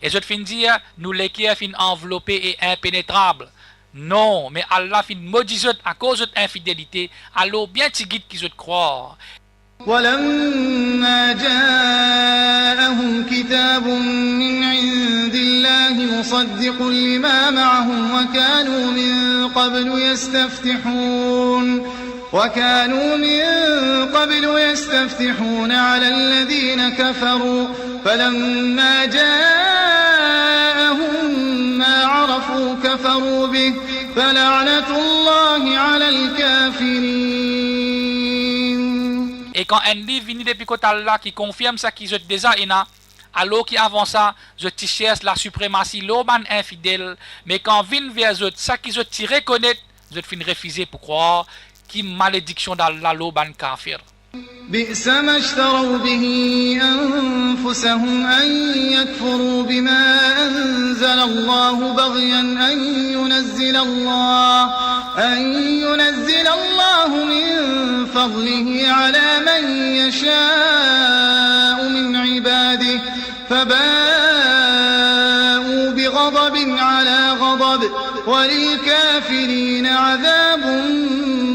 Et je fin dire, nous les qui fin enveloppés et impénétrables. Non, mais Allah fin maudit à cause de infidélité, alors bien tu guides qui je croire. ولما جاءهم كتاب من عند الله مصدق لما معهم وكانوا من قبل يستفتحون على الذين كفروا فلما جاءهم ما عرفوا كفروا به فلعنة الله على الكافرين. Et quand un livre vient depuis côté Allah qui confirme ça qui je déjà alors qui avance ça, je te cherche la suprématie l'homme infidèle, mais quand vient vers eux ça qui je te reconnaît, je te fin refuser pour croire qui malédiction d'Allah l'homme kafir. بئس ما اشتروا به أنفسهم أن يكفروا بما أنزل الله بغيا أن ينزل الله من فضله على من يشاء من عباده فباءوا بغضب على غضب وللكافرين عذاب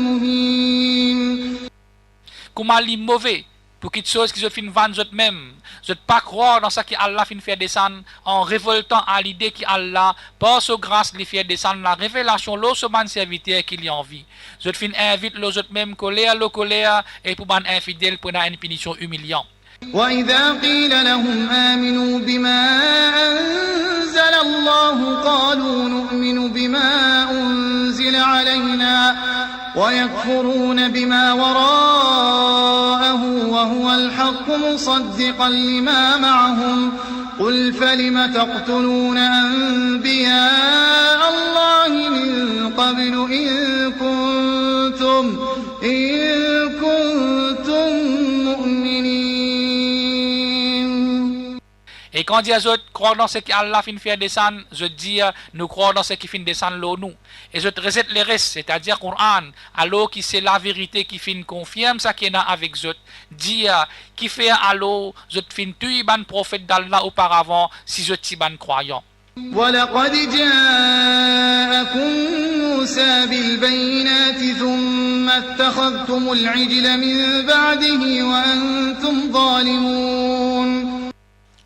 مهين. Comment les mauvais pour quelque chose qui se fin vendre eux-mêmes. Je ne pas croire dans ça que Allah fin faire descendre en révoltant à l'idée que Allah, par sa grâce, lui fait descendre la révélation, l'eau sur ban serviteur qu'il y a envie. Je fin invite l'eau eux-mêmes colère, et pour ban infidèle pour une punition humiliante. وإذا قيل لهم آمنوا بما أنزل الله قالوا نؤمن بما أنزل علينا ويكفرون بما وراءه وهو الحق مصدقا لما معهم قل فلم تقتلون أنبياء الله من قبل إن كنتم مؤمنين. Et quand dit à eux, croire dans ce qu'Allah fin faire descendre, je dis, nous croire dans ce qui fin descendre l'eau nous. Et je recette les restes, c'est-à-dire Coran, alors qui c'est la vérité qui fin confirme ça qui est avec eux. Dit, qui fait à l'eau, je fin tuer ban prophète d'Allah auparavant, si je t'y ban croyant. ولقد جاءكم موسى بالبينات ثم اتخذتم العجل من بعده وأنتم ظالمون.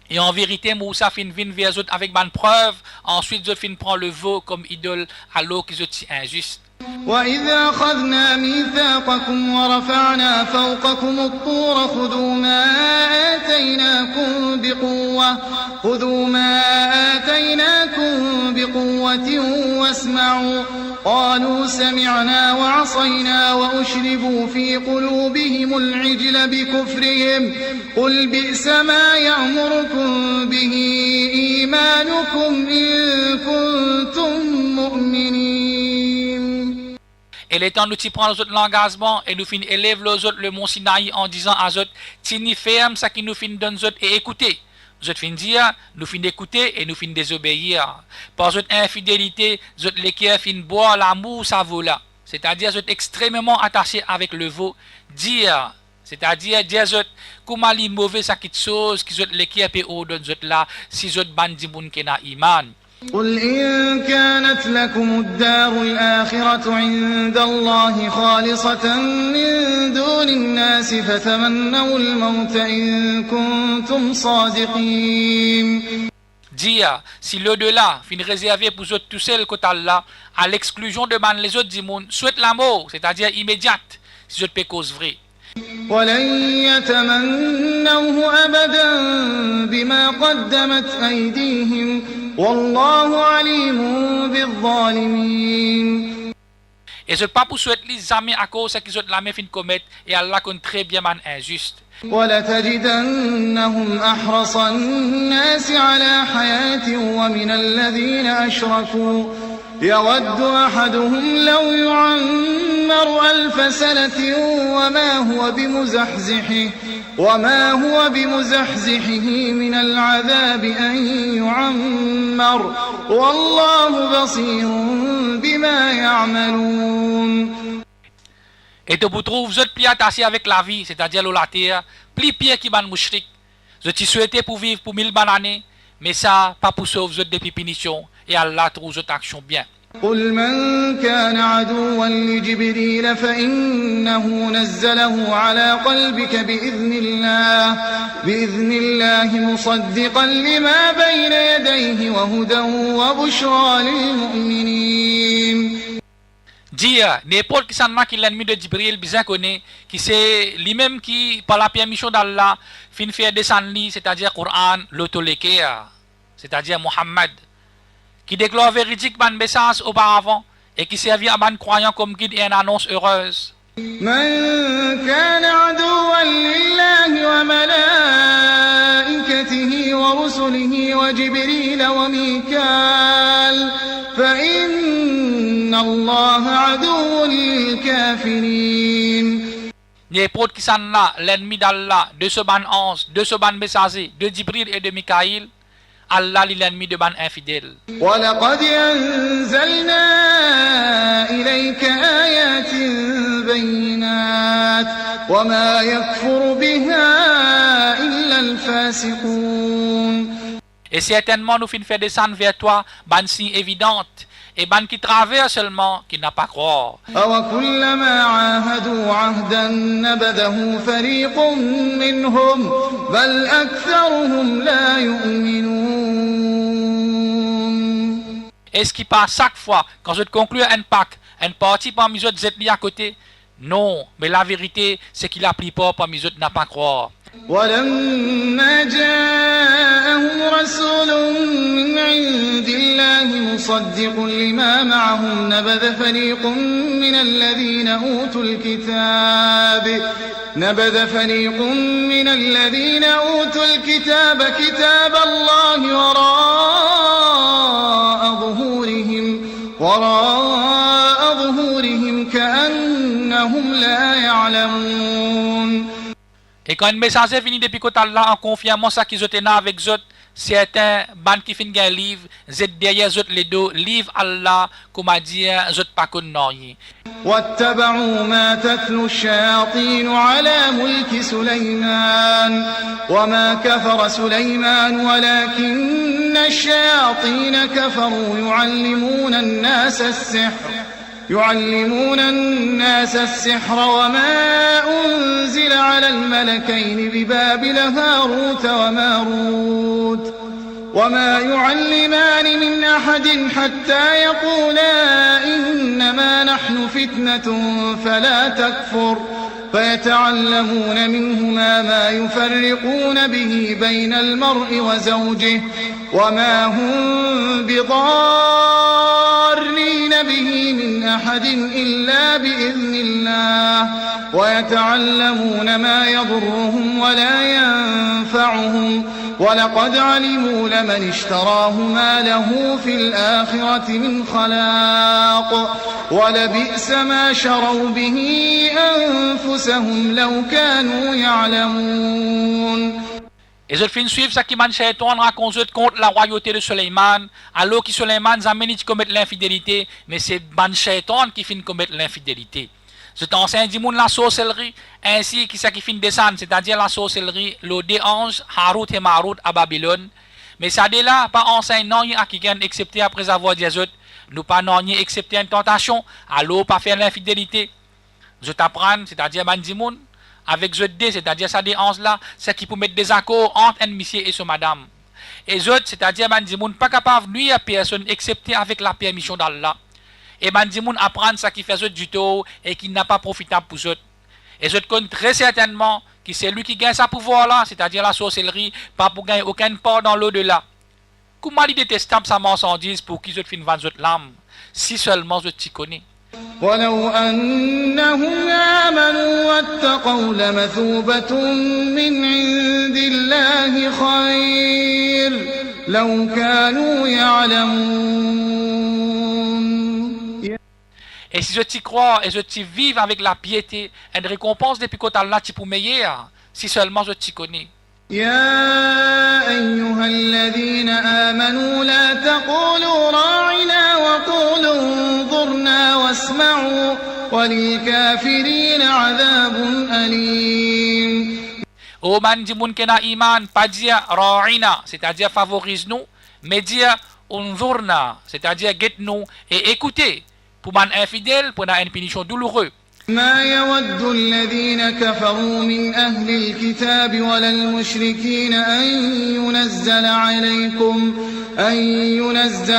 Et en vérité, Moussa fin vin vers eux avec ban preuve, ensuite je fin prend le veau comme idole à l'eau qui je t'y injuste. وإذ أخذنا ميثاقكم ورفعنا فوقكم الطور خذوا ما آتيناكم بقوة واسمعوا قالوا سمعنا وعصينا وأشربوا في قلوبهم العجل بكفرهم قل بئس ما يأمركم به إيمانكم إن كنتم مؤمنين. Et l'étant nous t'y prend les autres l'engagement et nous fin élève les autres le mont Sinaï en disant à eux, tini ferme ça qui nous fin donne autres et écoutez. Nous fin dire, nous fin d'écouter et nous fin désobéir. Par votre infidélité, votre l'équerre fin boire l'amour ça vaut là. C'est-à-dire vous êtes extrêmement attaché avec le veau. Dire, c'est-à-dire dire comment les mauvais ça qui chose qui vous l'équerre peut ordonner là si vous bandi moun qui na iman. قل إن كانت لكم الدار الآخرة عند الله خالصة من دون الناس فتمنوا الموت إن كنتم صادقين. Dire, si l'au-delà fin réservé pour eux tout seul côté Allah, à l'exclusion de man les autres dimoun, souhaite la mort, c'est-à-dire immédiate, si je peux cause vraie. ولن يتمنوه أبدا بما قدمت أيديهم والله عليم بالظالمين. Et ce pas pour souhaiter les amis à cause de ce qu'ils ont la main fin commettre et Allah compte très bien man injuste. ولتجدنهم أحرص الناس على حياة ومن الذين أشركوا يود أحدهم لو يعمر 1000 سنة وما هو بمزحزحه من العذاب أن يعمر والله بصير بما يعملون. Et tu trouves vous êtes plus attaché avec la vie, c'est-à-dire la terre, plus pire qui ban mouchrik. Je t'y souhaitais pour vivre pour 1000 années, mais ça, pas pour sauver vous êtes depuis punition, et Allah trouve votre action bien. قل من كان عدوا لجبريل فإنه نزله على قلبك بإذن الله مصدقا لما بين يديه وهدى وبشرى للمؤمنين. Dire, n'importe qui s'en marque l'ennemi de Jibril, bien connu, qui c'est lui-même qui, par la permission d'Allah, fin faire descendre lui, c'est-à-dire Coran, l'autoléquer, c'est-à-dire Muhammad, qui déclare véridique ban message auparavant et qui servit à ban croyant comme guide et une annonce heureuse. من كان عدوا لله وملائكته ورسله وجبريل وميكال فإن الله عدو للكافرين. N'importe qui s'en là, l'ennemi d'Allah, de ce ban ange, de ce ban messager, de Jibril et de Mikaïl, Allah est l'ennemi de ban infidèle. وَلَقَدْ أَنزَلْنَا إِلَيْكَ آيَاتٍ بَيِّنَاتٍ وَمَا يَكْفُرُ بِهَا إِلَّا الْفَاسِقُونَ. Et certainement nous fin faire descendre vers toi ban signe évidente et ban qui traverse seulement, qui n'a pas croire. أَوَكُلَّمَا عَاهَدُوا عَهْدًا نَبَذَهُ فَرِيقٌ مِّنْهُمْ بَلْ أَكْثَرُهُمْ لَا يُؤْمِنُونَ. Est-ce qui passe chaque fois, quand je te conclue un pacte, une partie parmi eux êtes mis à côté? Non, mais la vérité, c'est qu'il n'applique pas parmi eux n'a pas croire. ولما جاءهم رسول من عند الله مصدق لما معهم نبذ فريق من الذين أوتوا الكتاب كتاب الله وراء ظهورهم كأنهم لا يعلمون. Et quand un messager vient depuis côté Allah en confirmant ça qu'ils étaient avec eux, certains ban qui fin un livre, zet derrière eux les deux livre Allah comme a dit eux pas connait. واتبعوا ما تتلو الشياطين على ملك سليمان وما كفر سليمان ولكن الشياطين كفروا يعلمون الناس السحر وما أنزل على الملكين ببابل هاروت وماروت وما يعلمان من أحد حتى يقولا إنما نحن فتنة فلا تكفر فيتعلمون منهما ما يفرقون به بين المرء وزوجه وما هم بضارين به من أحد إلا بإذن الله ويتعلمون ما يضرهم ولا ينفعهم ولقد علموا لمن اشتراه ما له في الآخرة من خلاق ولبئس ما شروا به أنفسهم لو كانوا يعلمون. Et je fin suivre ça qui man shaitan raconte contre la royauté de Suleiman, alors que Suleiman zameni commettre l'infidélité, mais c'est ban shaitan qui fin commettre l'infidélité. Cet enseigne dit la sorcellerie, ainsi qui ça qui fin descendre, c'est-à-dire la sorcellerie, le déange, Harut et Marut à Babylone. Mais ça dès là, pas enseigne non à qui gagne excepté après avoir dit autres, nous pas non excepté une tentation, alors pas faire l'infidélité. Je t'apprends, c'est-à-dire bandimoun, avec je dé, c'est-à-dire ça déange là, c'est qui peut mettre des accords entre un monsieur et son madame. Et autres, c'est-à-dire bandimoun, pas capable de nuire à personne excepté avec la permission d'Allah. Et bandimoun apprendre ça qui fait autres du tout et qui n'a pas profitable pour eux. Et je connais très certainement que c'est lui qui gagne sa pouvoir là, c'est-à-dire la sorcellerie, pas pour gagner aucun part dans l'au-delà. Comment il détestable sa marchandise pour qu'ils autres finissent vendre l'âme, si seulement je t'y connais. ولو أنهم آمنوا واتقوا لمثوبة من عند الله خير لو كانوا يعلمون. Et si je t'y crois et je t'y vive avec la piété, une récompense depuis côté Allah tu pour meilleur, si seulement je t'y connais. يا أيها الذين آمنوا لا تقولوا راعنا وقولوا انظرنا واسمعوا وللكافرين عذاب أليم. Ô man di moun kena iman, pas dire ra'ina, c'est-à-dire favorise-nous, mais dire unzurna, c'est-à-dire guette-nous et écoutez. Pour man infidèle, pour une punition douloureuse. ما يود الذين كفروا من أهل الكتاب ولا المشركين أن ينزل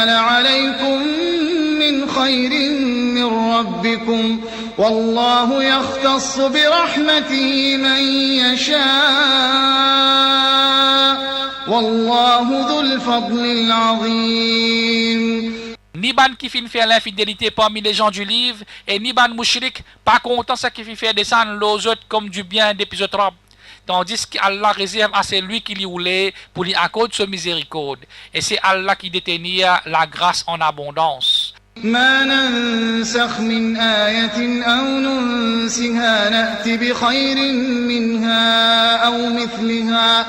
عليكم من خير من ربكم والله يختص برحمته من يشاء والله ذو الفضل العظيم. Ni ban qui fin faire l'infidélité parmi les gens du livre, et ni ban mouchrik, pas content ça qui fin faire descendre les autres comme du bien depuis autres robes. Tandis qu'Allah réserve à celui qui lui voulait pour lui accorder sa miséricorde. Et c'est Allah qui détenir la grâce en abondance. ما ننسخ من آية أو ننسها نأت بخير منها أو مثلها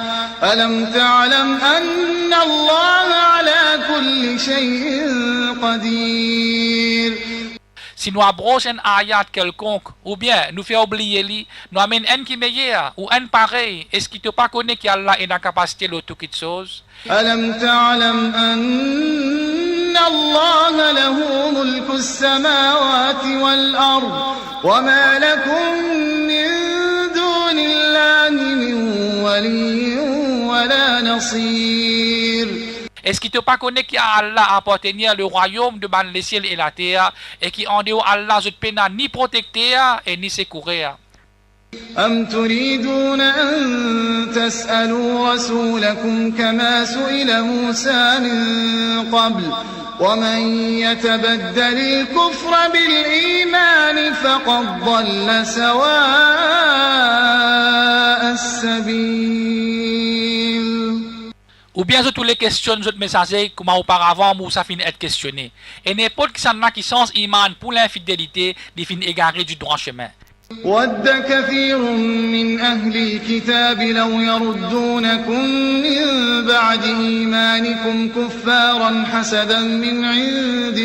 ألم تعلم أن الله على كل شيء قدير. Si nous abrogeons un ayat quelconque, ou bien nous fait oublier lui, nous amène un qui est meilleur, ou un pareil, est-ce qu'il ne pas connaît qu'Allah est dans la capacité de toute chose? ألم تعلم أن الله له ملك السماوات والأرض وما لكم من دون الله من ولي ولا نصير. Est-ce qu'il te pas connaît qu'il y a Allah appartenir le royaume de ban les ciels et la terre et qui en dehors Allah je ne peux ni protecter et ni secourir? أم تريدون أن تسألوا رسولكم كما سئل موسى من قبل ومن يتبدل الكفر بالإيمان فقد ضل سواء السبيل. Ou bien je tous les questions de notre messager comme auparavant Moussa fin être questionné. Et n'importe qui s'en a qui sens iman pour l'infidélité, il finit égaré du droit chemin. ود كثير من أهل الكتاب لو يردونكم من بعد إيمانكم كفارا حسدا من عند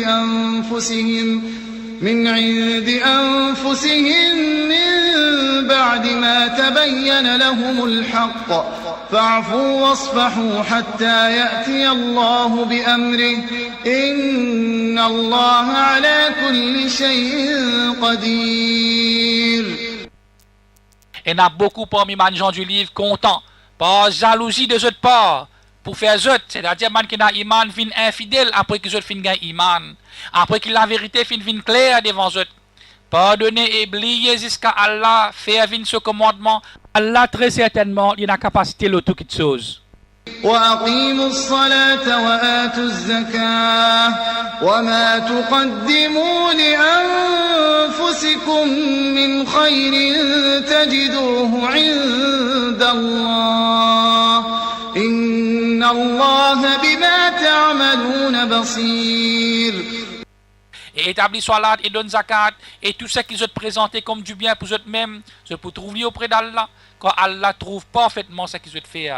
أنفسهم من بعد ما تبين لهم الحق فاعفوا واصفحوا حتى يأتي الله بأمره إن الله على كل شيء قدير. Et il y a beaucoup parmi les gens du livre contents, par jalousie de cette part, pour faire zot, c'est-à-dire man qui n'a iman fin infidèle après que zot fin gain iman, après que la vérité fin claire devant zot. Pardonnez et oubliez jusqu'à Allah, faire vin ce commandement. Allah très certainement, il a capacité de toute chose. وأقيموا الصلاة وآتوا الزكاة وما تقدموا لأنفسكم من خير تجدوه عند الله إن الله بما تعملون بصير. Et établis salat et donne zakat et tout ce qu'ils ont présenté comme du bien pour eux-mêmes, je peux trouver auprès d'Allah, quand Allah trouve parfaitement ce qu'ils ont fait.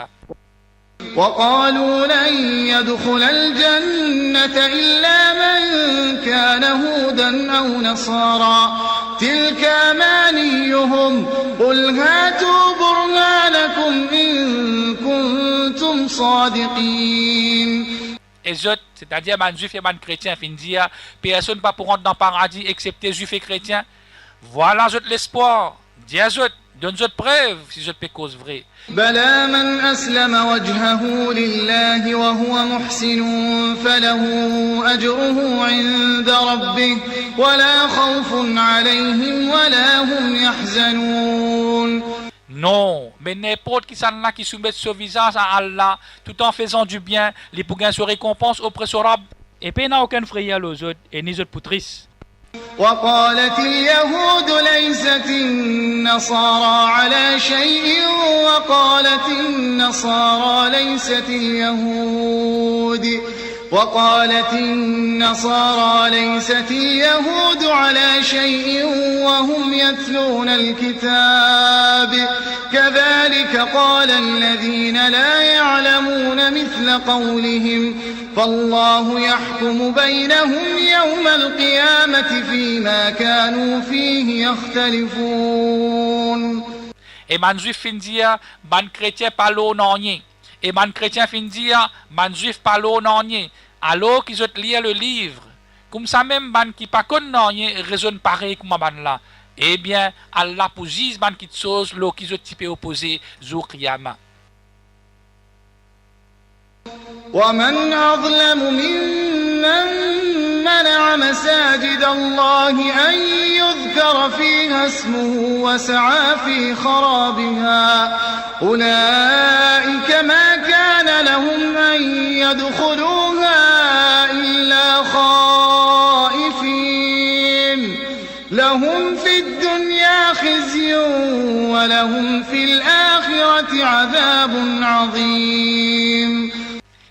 وقالوا لن يدخل الجنة إلا من كان هودا أو نصارى تلك أمانيهم قل هاتوا برهانكم إن كنتم صادقين. Et autres, c'est-à-dire les juifs et les chrétiens, fin dire, personne ne peut rentrer dans le paradis excepté juifs et chrétiens. Voilà l'espoir. Dis à eux, donne-eux preuve si je peux cause vraie. بلى من أسلم وجهه لله وهو محسن فله أجره عند ربه ولا خوف عليهم ولا هم يحزنون. Non, mais n'importe qui s'en a qui soumet son visage à Allah tout en faisant du bien, les pour gagner sa récompense auprès de son Rab. Et puis il n'a aucun frère aux autres et ni autres pour triste. وقالت اليهود ليست النصارى على شيء وقالت النصارى ليست اليهود على شيء وهم يتلون الكتاب كذلك قال الذين لا يعلمون مثل قولهم فالله يحكم بينهم يوم القيامة فيما كانوا فيه يختلفون. Et man juif fin dire, man chrétien parle non rien. Et man chrétien fin dire, man juif parle non rien. Alors qu'ils ont lire le livre. Comme ça même, man qui pas connaît non rien, raisonne pareil comme man là. Eh bien, Allah pour juger man qui chose, l'eau qu'ils ont typé opposé, jour Qiyama. ومن أظلم ممن منع مساجد الله أن يذكر فيها اسمه وسعى في خرابها أولئك ما كان لهم أن يدخلوها إلا خائفين لهم في الدنيا خزي ولهم في الآخرة عذاب عظيم.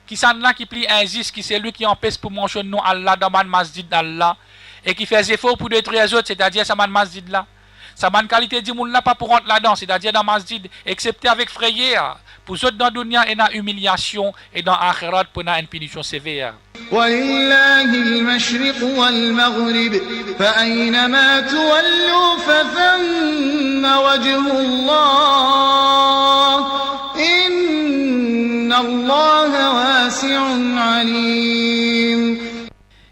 Qui s'en là qui plie injuste, qui c'est lui qui empêche pour mentionner nous Allah dans man masjid d'Allah et qui fait effort pour détruire les autres, c'est-à-dire ça man masjid là. Ça man qualité du monde là pas pour rentrer là-dedans, c'est-à-dire dans masjid, excepté avec frayeur. Pour autres dans dunya et dans humiliation et dans akhirat pour une punition sévère. ولله المشرق والمغرب فأينما تولوا فثم وجه الله إن الله واسع عليم.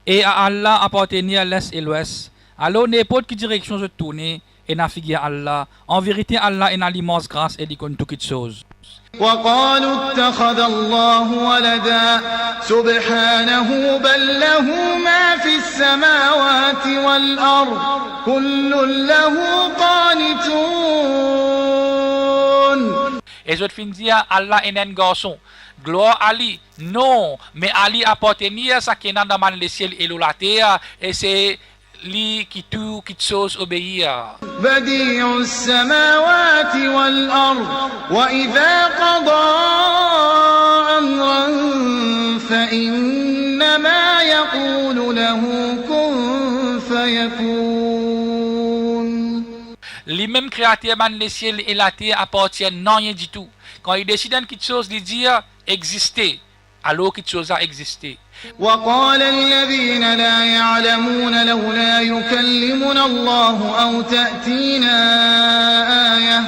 Et à Allah appartenir l'est et l'ouest. Alors n'importe quelle direction je tourne et n'a figure Allah. En vérité Allah est dans l'immense grâce et il connaît toutes choses. وقالوا اتخذ الله ولدا سبحانه بل له ما في السماوات والأرض كل له قانتون. Et je fin dire Allah est un garçon. Gloire à lui. Non, mais Ali appartenir ça qui est dans le ciel et la terre et c'est lui qui tout qui chose obéir. بديع السماوات والأرض وإذا قضى أمرا فإنما يقول له كن فيكون. Les mêmes créateurs dans le ciel et la terre appartiennent non rien du tout. Quand il décide de quelque chose, il dit exister. Alors quelque chose a existé. وقال الذين لا يعلمون لولا يكلمنا الله أو تأتينا آية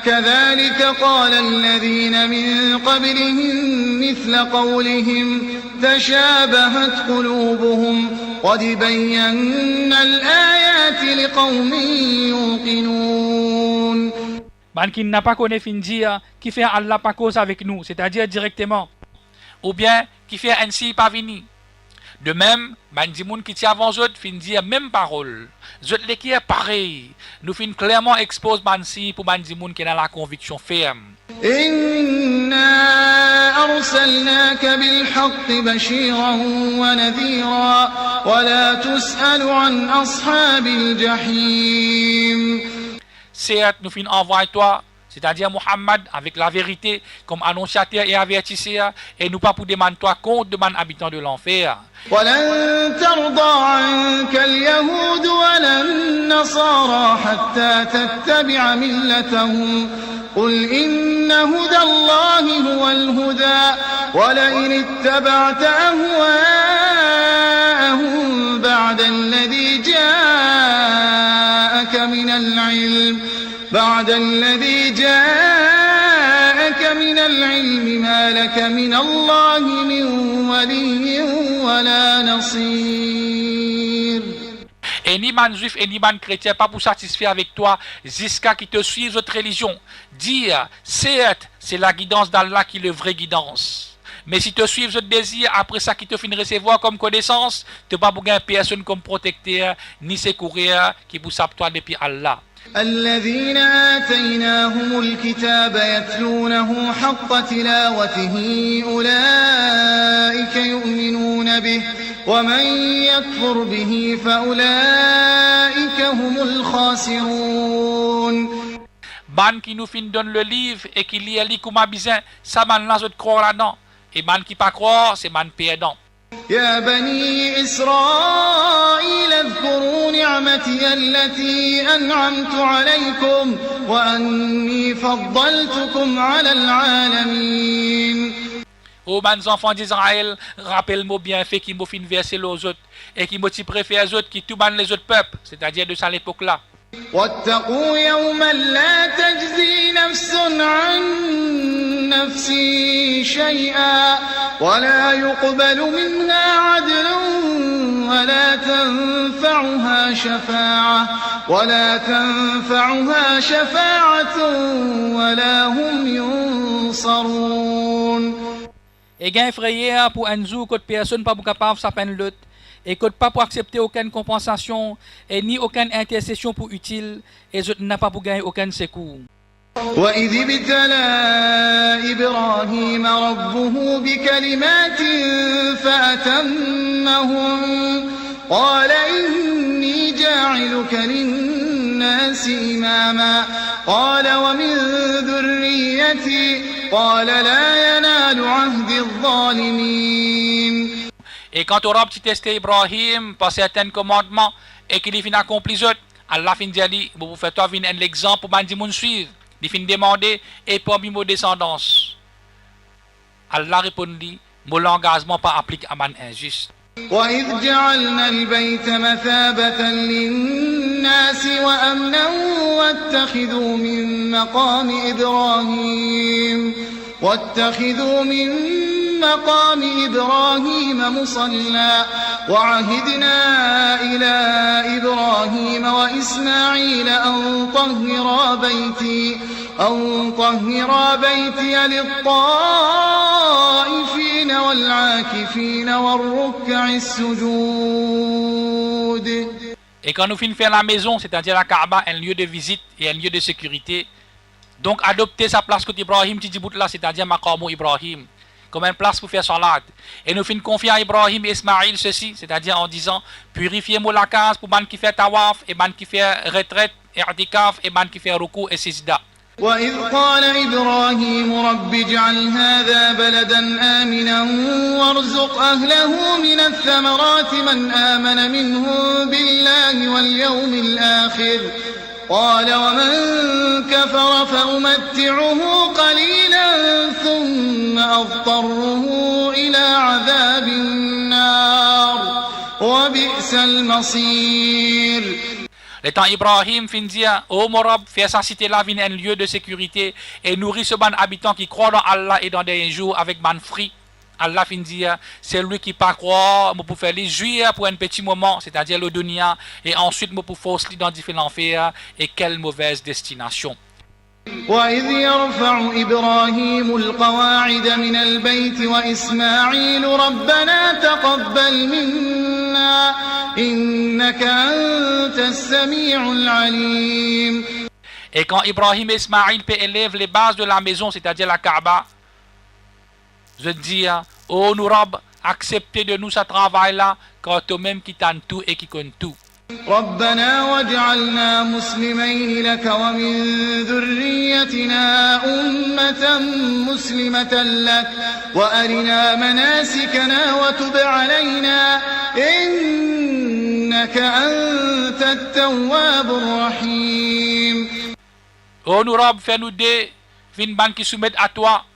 كذلك قال الذين من قبلهم مثل قولهم تشابهت قلوبهم قد بينا الآيات لقوم يوقنون. Man qui n'a pas connu fin dire qui fait Allah pas cause avec nous, c'est-à-dire directement. Ou bien qui fait ainsi pas venir. De même, man di moun qui tient avant eux fin dire même parole. Zot les qui est pareil. Nous fin clairement expose man si pour man di moun qui est dans la conviction ferme. إنا أرسلناك بالحق بشيرا ونذيرا ولا تسأل عن أصحاب الجحيم. Certes, nous fin envoyer toi, c'est-à-dire Muhammad, avec la vérité, comme annonciateur et avertisseur, et nous pas pour demander toi compte de man habitant de l'enfer. ولن ترضى عنك اليهود ولا النصارى حتى تتبع ملتهم قل إن هدى الله هو الهدى ولئن اتبعت أهواءهم بعد الذي جاءك من العلم ما لك من الله من ولي ولا نصير. Et ni man juif et ni man chrétien pas pour satisfaire avec toi jusqu'à qui te suivent votre religion. Dire, certes, c'est la guidance d'Allah qui est la vraie guidance. Mais si te suivent votre désir, après ça qui te finit recevoir comme connaissance, tu pas pour gagner personne comme protecteur, ni secourir qui pour savoir toi depuis Allah. الذين آتيناهم الكتاب يتلونه حق تلاوته أولئك يؤمنون به ومن يكفر به فأولئك هم الخاسرون. Ban qui nous fin donne le livre et qui lit comme a besoin, ça man là autres croire là-dedans. Et man qui pas croire, c'est man perdant. يا بني إسرائيل اذكروا نعمتي التي أنعمت عليكم وأني فضلتكم على العالمين. Ô mes enfants d'Israël, rappelle-moi bien fait qui m'a fin verser les autres et qui m'a préféré les autres qui tout ban les autres peuples, c'est-à-dire de ça l'époque-là. واتقوا يوما لا تجزي نفس عن نفس شيئا ولا يقبل منها عدل ولا تنفعها شفاعة ولا هم ينصرون. Et gain frayeur pour un jour que personne pas capable sa peine l'autre et que pas pour accepter aucune compensation et ni aucune intercession pour utile et je n'a pas pour gagner aucun secours. وإذ ابتلى إبراهيم ربه بكلمات فأتمهم قال إني جاعلك للناس إماما قال ومن ذريتي قال لا ينال عهد الظالمين. Et quand on a testé Ibrahim par certains commandements et qu'il fin accompli autres, Allah fin dit, vous faites toi un exemple pour bandi moun suivre. Il fin demander et parmi mon descendance. Allah répondit, mon engagement pas applique à man injuste. وإذ جعلنا البيت مثابة للناس وأمنا واتخذوا من مقام إبراهيم مصلى وعهدنا إلى إبراهيم وإسماعيل أن طهرا بيتي للطائفين والعاكفين والركع السجود. Et quand nous finissons faire la maison, c'est-à-dire la Kaaba, un lieu de visite et un lieu de sécurité, donc adopter sa place côté Ibrahim, Tidjibout là, c'est-à-dire Maqamu Ibrahim, comme une place pour faire salat. Et nous finissons confier à Ibrahim et Ismaïl ceci, c'est-à-dire en disant, purifiez-moi la case pour ban qui fait tawaf, et ban qui fait retraite, et i'tikaf, et ban qui fait ruku et sijda. وإذ قال إبراهيم رب اجعل هذا بلدا آمنا وارزق أهله من الثمرات من آمن منهم بالله واليوم الآخر قال ومن كفر فأمتعه قليلا ثم أضطره إلى عذاب النار وبئس المصير. Le temps Ibrahim fin dire, ô mon Rab, fais sa cité là un lieu de sécurité et nourris ce ban habitant qui croit dans Allah et dans des jours avec ban fruit. Allah fin dire, c'est lui qui pas croire, moi pour faire les jouir pour un petit moment, c'est-à-dire le dunya, et ensuite moi pour forcer dans différents enfers, et quelle mauvaise destination. وإذ يرفع إبراهيم القواعد من البيت وإسماعيل ربنا تقبل منا إنك أنت السميع العليم. Et quand Ibrahim et Ismaïl élèvent les bases de la maison, c'est-à-dire la Kaaba, je dis, ô nous Rab, acceptez de nous ce travail-là, car toi-même qui t'en tout et qui connais tout. ربنا واجعلنا مسلمين لك ومن ذريتنا أمة مسلمة لك وأرنا مناسكنا وتب علينا إنك أنت التواب الرحيم. Ô nous Rab, fais-nous des ban qui soumettent à toi,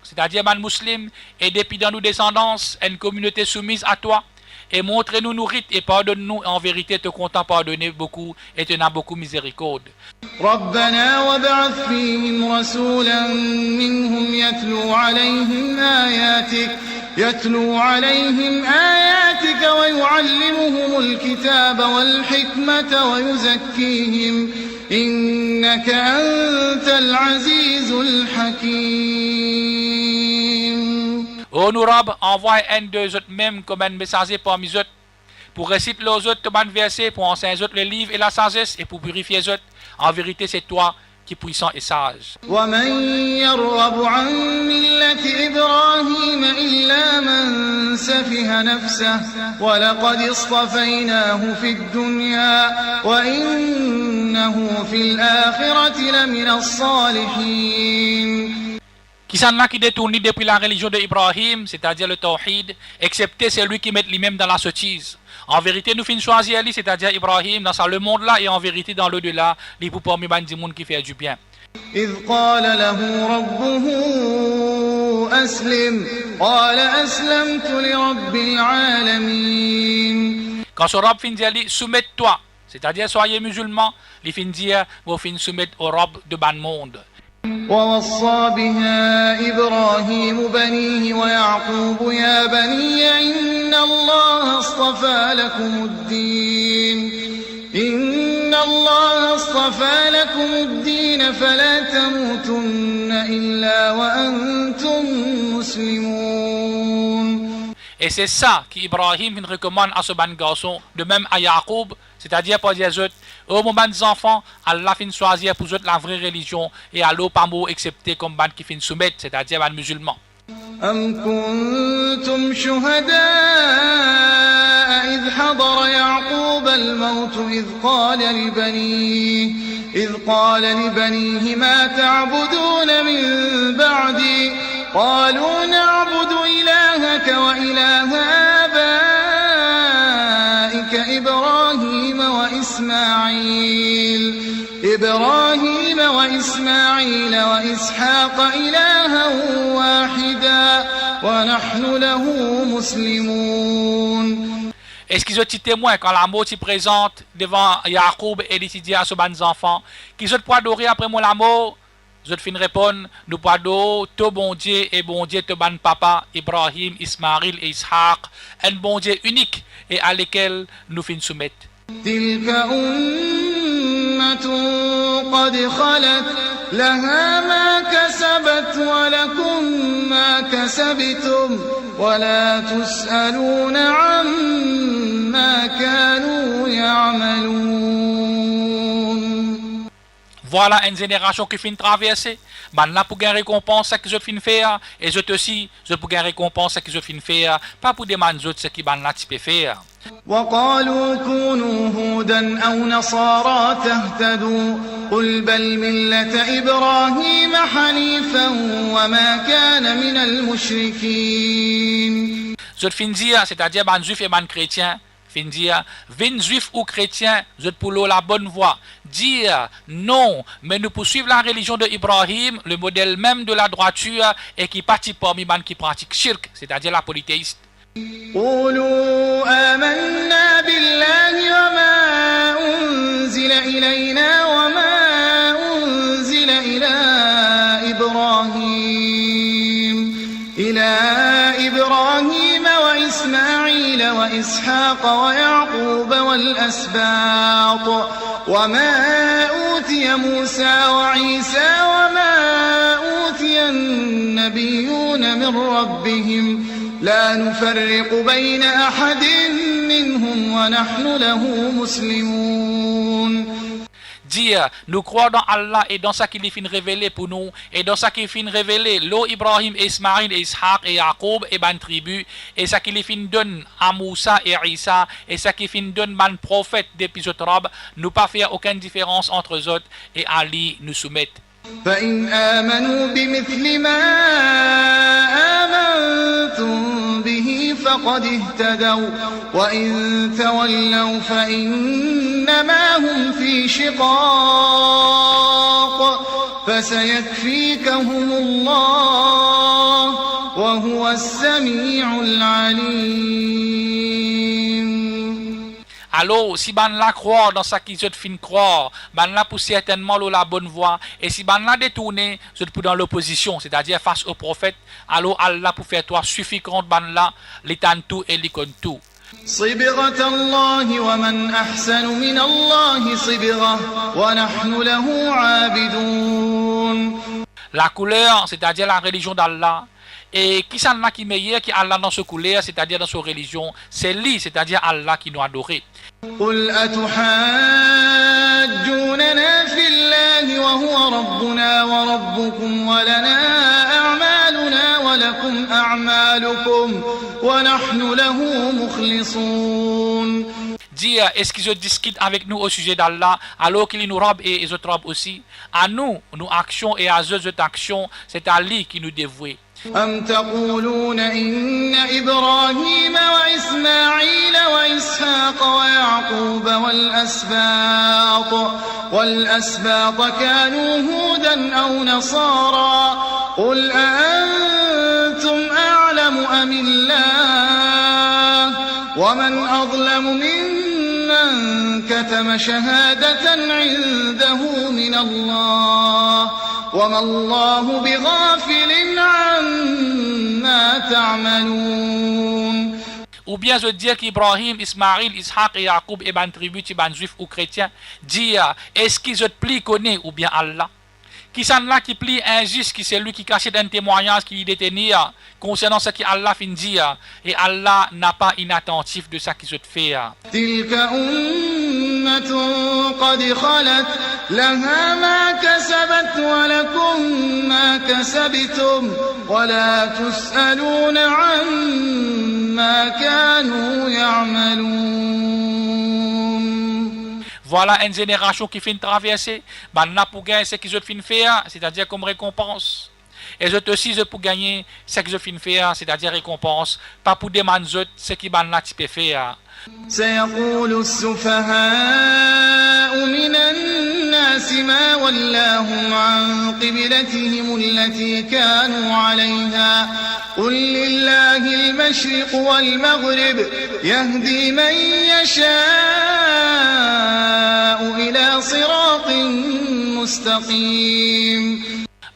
c'est-à-dire ban musulmans, et depuis dans nos descendances, une communauté soumise à toi. Et montre-nous nos rites et pardonne-nous. En vérité, te comptant pardonner beaucoup et te n'a beaucoup miséricorde. ربنا وابعث فيهم رسولا منهم يتلو عليهم آياتك ويعلمهم الكتاب والحكمة ويزكيهم إنك أنت العزيز الحكيم. Ô nous Rab, envoie un d'eux autres même comme un messager parmi eux pour réciter les autres de versets, pour enseigner les autres le livre et la sagesse et pour purifier les autres. En vérité, c'est toi qui es puissant et sage. ومن يرغب عن ملة إبراهيم إلا من سفه نفسه ولقد اصطفيناه في الدنيا وإنه في الآخرة لمن الصالحين. Qui s'en a qui détourne depuis la religion d'Ibrahim, c'est-à-dire le tawhid, excepté celui qui met lui-même dans la sottise. En vérité, nous finissons choisir Ali, c'est-à-dire Ibrahim, dans le monde-là, et en vérité, dans l'au-delà, les pour parmi les gens qui fait du bien. إذ قال له ربه أسلم قال أسلمت لرب العالمين. Quand son Rab fin dire, soumets-toi, c'est-à-dire soyez musulmans, il fin dire, vous fin soumettre au Rab de ban monde. ووصى بها إبراهيم بنيه ويعقوب يا بني إن الله اصطفى لكم الدين فلا تموتن إلا وأنتم مسلمون. Et c'est ça qu'Ibrahim recommande à ce ban garçon, de même à Yacoub, c'est-à-dire pour dire aux mon ban enfants, Allah fin choisir pour eux la vraie religion et à l'eau pas mot excepté comme ban qui fin soumettre, c'est-à-dire ban musulman. أم كنتم شهداء إذ حضر يعقوب الموت إذ قال لبنيه ما تعبدون من بعدي قالوا نعبد إلهك وإله آبائك إبراهيم وإسماعيل وإسحاق إلها واحدا ونحن له مسلمون. Est-ce qu'ils ont été témoins quand la mort s'y présente devant Yacoub et les à ce ban enfants, qu'ils ont pu adorer après moi la mort Je fin répondre, nous pardonnons tout bon Dieu et bon Dieu te ban papa, Ibrahim, Ismaël et Ishaq, un bon Dieu unique et à lequel nous fin soumettre. تلك أمة قد خلت لها ما كسبت ولكم ما كسبتم ولا تسألون عما كانوا يعملون. Voilà une génération qui fin traverser. Ben là pour gagner récompense ce que je fin faire et je te aussi je pour gagner récompense ce que je fin faire pas pour demander autres ce qui ben là tu peux faire. وقالوا كونوا هودا أو نصارى تهتدوا قل بل ملة إبراهيم حنيفا وما كان من المشركين. Je fin dire c'est-à-dire ben juif et ben chrétien fin dire vin juif ou chrétien je pour la bonne voie dire non mais nous poursuivre la religion de Ibrahim le modèle même de la droiture et qui partit parmi ben qui pratique shirk c'est-à-dire la polythéiste. قولوا آمنا بالله وما أنزل إلينا وما أنزل إلى إبراهيم وإسماعيل وإسحاق ويعقوب والأسباط وما أوتي موسى وعيسى وما أوتي النبيون من ربهم لا نفرق بين أحد منهم ونحن له مسلمون. Dire, nous croyons dans Allah et dans ce qu'il est fin révélé pour nous, et dans ce qu'il est fin révélé, l'eau Ibrahim, Ismaël, Ishaq et Jacob et ban tribu, et ce qu'il est fin donne à Moussa et Isa, et ce qu'il est fin donne ban prophète depuis autres robes, nous pas faire aucune différence entre eux autres, et Ali nous soumettre. فإن آمنوا بمثل ما آمنتم به فقد اهتدوا وإن تولوا فإنما هم في شقاق فسيكفيكهم الله وهو السميع العليم. Alors, si ban la croire dans ce qu'ils ont fin croire, ban la pour certainement la bonne voie, et si ban la détourner, je pour dans l'opposition, c'est-à-dire face au prophète, alors Allah pour faire toi suffit contre ban la, l'étantou et l'écontou. صبغة الله ومن أحسن من الله صبغة ونحن له عابدون. La couleur, c'est-à-dire la religion d'Allah, et qui s'en a qui meilleur qui Allah dans ce couleur, c'est-à-dire dans sa religion, c'est lui, c'est-à-dire Allah qui nous adore. قل أتحاجوننا في الله وهو ربنا وربكم ولنا أعمالنا ولكم أعمالكم ونحن له مخلصون. Dire, est-ce qu'ils discutent avec nous au sujet d'Allah, alors qu'il nous robe et les autres robes aussi? À nous, nos actions et à eux, autres actions, c'est à lui qui nous dévouent. أم تقولون إن إبراهيم وإسماعيل وإسحاق ويعقوب والأسباط كانوا هودا أو نصارى قل أأنتم أعلم أم الله ومن أظلم ممن كتم شهادة عنده من الله وما الله بغافل عما تعملون. Ou bien je dire qu'Ibrahim, Ismaël, Ishaq et Jacob et ban tribu, ban juif ou chrétien, dire est-ce qu'ils ont pli connaît ou bien Allah? Qui s'en là qui plie injuste, qui c'est lui qui cachait un témoignage qui détenir concernant ce qu'Allah fin dire, et Allah n'a pas inattentif de ce qu'ils ont fait. تلك أمة قد خلت لها ما كسبت ولكم ما كسبتم ولا تسألون عما كانوا يعملون. Voilà une génération qui fin traverser, ben là pour gagner ce qu'ils ont fin faire, c'est-à-dire comme récompense. Et je aussi je pour gagner ce qu'ils ont fin faire, c'est-à-dire récompense, pas pour demander ce qui ben là tu peux faire. سيقول السفهاء من الناس ما ولاهم عن قبلتهم التي كانوا عليها قل لله المشرق والمغرب يهدي من يشاء إلى صراط مستقيم.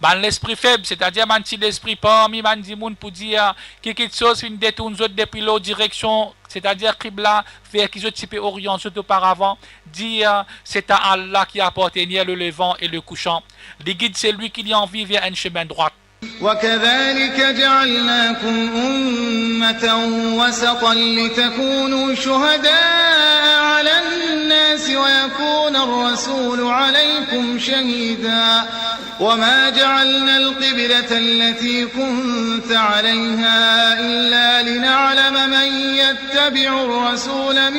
ban l'esprit faible, c'est-à-dire ban si l'esprit parmi ban di moun pour dire quelque chose fin détourne autres depuis l'autre direction, c'est-à-dire Qibla vers qui autres type orienté auparavant, dire c'est à Allah qui appartient le levant et le couchant. Le guide c'est lui qui lui envie vers un chemin droit. وكذلك جعلناكم أمة وسطا لتكونوا شهداء على الناس ويكون الرسول عليكم شهيدا وما جعلنا القبلة التي كنت عليها إلا لنعلم من يتبع الرسول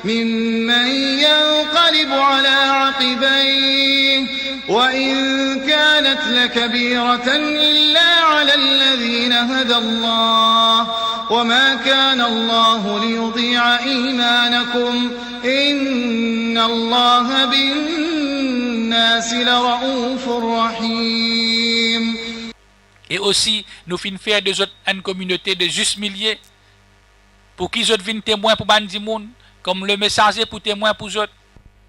ممن ينقلب على عقبيه وإن كانت لكبيرة إلا على الذين هدى الله وما كان الله ليضيع إيمانكم إن الله بالناس لرؤوف رحيم. Et aussi, nous finissons faire de autres une communauté de juste milliers pour qu'ils autres viennent témoins pour Bandimoun, comme le messager pour témoin pour autres.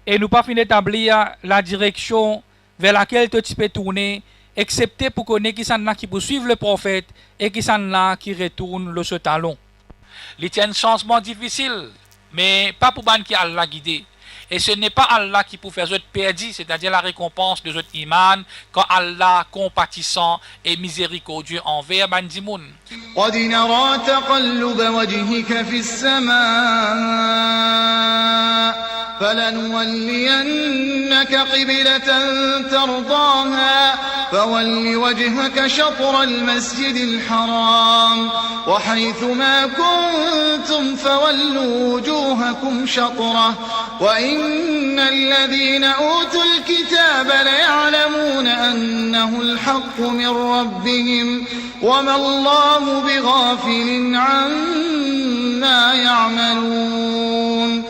Et nous pas fin d'établir la direction vers laquelle tu peux tourner, excepté pour connaître qui sont là qui poursuivent le prophète et qui sont là qui retournent le ce talon. Il y a un changement difficile, mais pas pour ban qui Allah guidé. Et ce n'est pas Allah qui peut faire autres perdus, c'est-à-dire la récompense de autres iman, quand Allah compatissant et miséricordieux envers Bandimoun. قد نرى تقلب وجهك في السماء فلنولينك قبلة ترضاها فول وجهك شطر المسجد الحرام وحيث ما كنتم فولوا وجوهكم شطره وإن الذين أوتوا الكتاب ليعلمون أنه الحق من ربهم وما الله بغافل عما يعملون.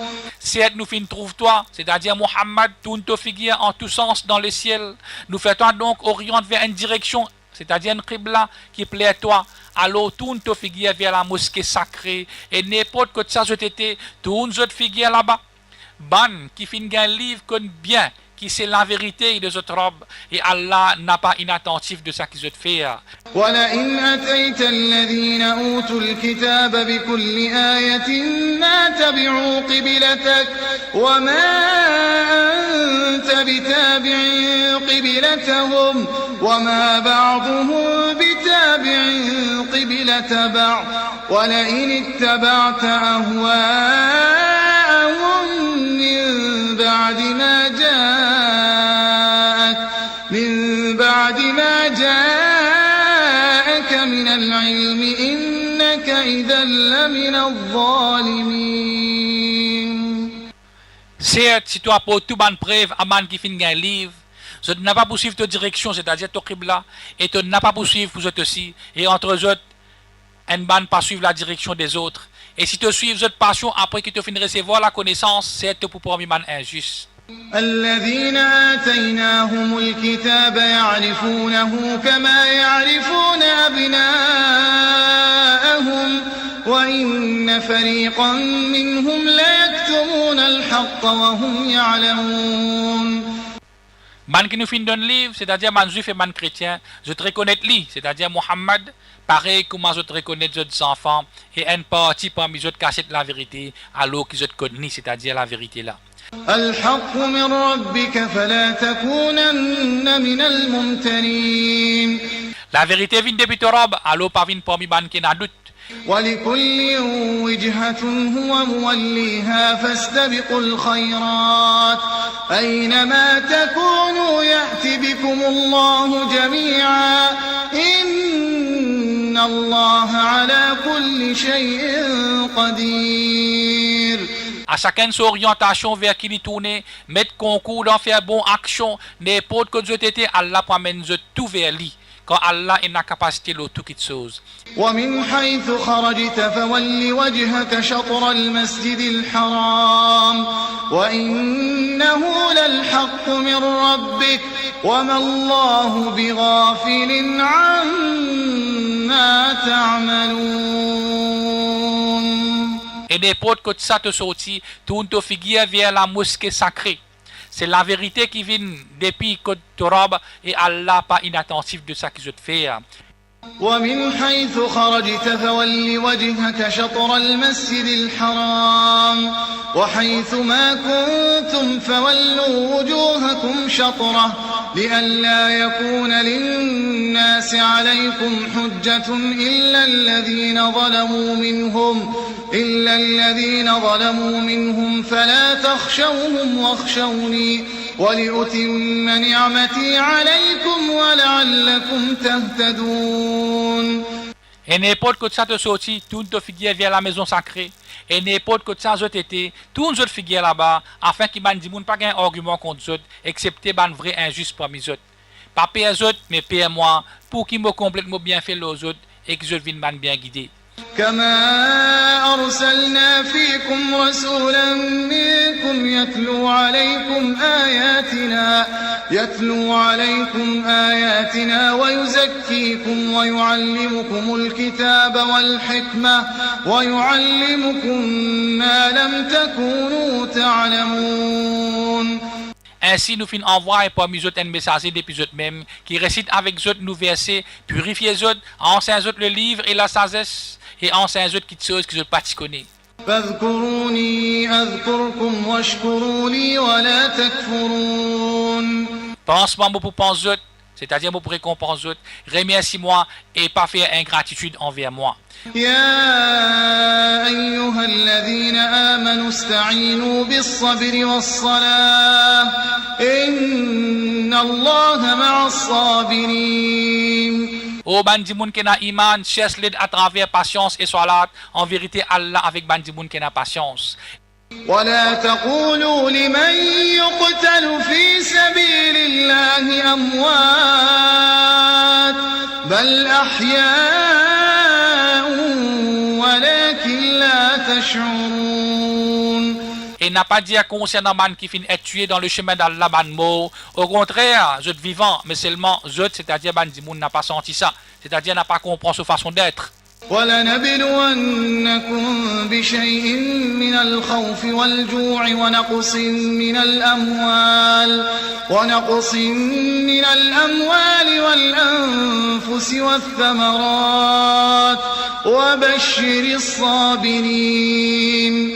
Certes, nous fin trouve-toi, c'est-à-dire Mohammed, tourne ton figure en tous sens dans le ciel. Nous fais-toi donc oriente vers une direction, c'est-à-dire une qibla qui plaît à toi. Alors tourne ton figure vers la mosquée sacrée et n'importe que ça je t'étais, tourne votre figure là-bas. Ban qui fin un livre connaît bien qui c'est la vérité de notre robe et Allah n'a pas inattentif de ça qu'ils ont fait. ولئن أتيت الذين أوتوا الكتاب بكل آية ما تبعوا قبلتك وما أنت بتابع قبلتهم وما بعضهم بتابع قبلة بعض ولئن اتبعت أهواءهم من بعد ما جاءك من العلم إنك إذا لمن الظالمين. Certes, si tu apportes tout bonne preuve à man qui finit un livre, je n'ai pas poursuivre ta direction, c'est-à-dire ton qibla, et tu n'as pas poursuivre pour eux aussi, et entre eux autres, un ban pas suivre la direction des autres. Et si tu suives votre passion après que tu finis de recevoir la connaissance, c'est pour parmi man injuste. الذين آتيناهم الكتاب يعرفونه كما يعرفون أبناءهم وإن فريقا منهم ليكتمون الحق وهم يعلمون. Man qui nous finit d'un livre, c'est-à-dire man juif et man chrétien, je te reconnais lui, c'est-à-dire Mohammed, pareil comme je te reconnais les autres enfants, et une partie parmi les autres cachent la vérité, alors qu'ils te connaissent, c'est-à-dire la vérité là. الحق من ربك فلا تكونن من الممترين. La vérité vient depuis ton robe, alors pas vient parmi ban qui n'a doute. ولكل وجهة هو موليها فاستبقوا الخيرات أينما تكونوا يأتي بكم الله جميعا إن الله على كل شيء قدير. À chacun son orientation vers qui il tourne, mettre concours d'en faire bonne action, n'importe que Dieu t'était, Allah promène tout vers lui. Quand Allah est la capacité de toute chose. ومن حيث خرجت فول وجهك شطر المسجد الحرام وإنه للحق من ربك وما الله بغافل عما تعملون. Et n'importe que ça te sortit, tourne ton figure vers la mosquée sacrée. C'est la vérité qui vient depuis Côte Torab et Allah pas inattentif de ça qu'ils ont fait. ومن حيث خرجت فول وجهك شطر المسجد الحرام وحيث ما كنتم فولوا وجوهكم شطرة لئلا يكون للناس عليكم حجة إلا الذين ظلموا منهم فلا تخشوهم واخشوني ولأتم نعمتي عليكم ولعلكم تهتدون. Et n'importe que ça te sorti, tout te figure vers la maison sacrée. Et n'importe que ça te été, tout nous figure là-bas, afin qu'il n'y ait pas un argument contre eux, excepté ban vrai injuste parmi eux. Pas pire eux, mais pire moi, pour qu'ils me complètement bien fait les autres et que je vienne bien guider. كما أرسلنا فيكم رسولا منكم يتلو عليكم آياتنا ويزكيكم ويعلمكم الكتاب والحكمة ويعلمكم ما لم تكونوا تعلمون. Ainsi, nous finissons envoyer parmi eux un messager depuis eux mêmes qui récite avec eux nous versets, purifiez eux, enseigne eux le livre et la sagesse, et enseigne eux qui choses que je pas connais. فاذكروني أذكركم واشكروا لي ولا تكفرون. Pense-moi pour penser eux, c'est-à-dire pour récompenser eux, remercie-moi et pas faire ingratitude envers moi. يا أيها الذين آمنوا استعينوا بالصبر والصلاة إن الله مع الصابرين. Oh bandimoun qui n'a iman, cherche l'aide à travers patience et salat. En vérité, Allah avec bandimoun qui n'a patience. ولا تقولوا لمن يقتل في سبيل الله أموات بل أحياء ولكن لا تشعرون. Et n'a pas dit concernant man qui finit être tué dans le chemin d'Allah, ban mort. Au contraire, je vivant, mais seulement je, c'est-à-dire bandimoun n'a pas senti ça. C'est-à-dire n'a pas compris sa façon d'être. ولنبلونكم بشيء من الخوف والجوع ونقص من الأموال والأنفس والثمرات وبشر الصابرين.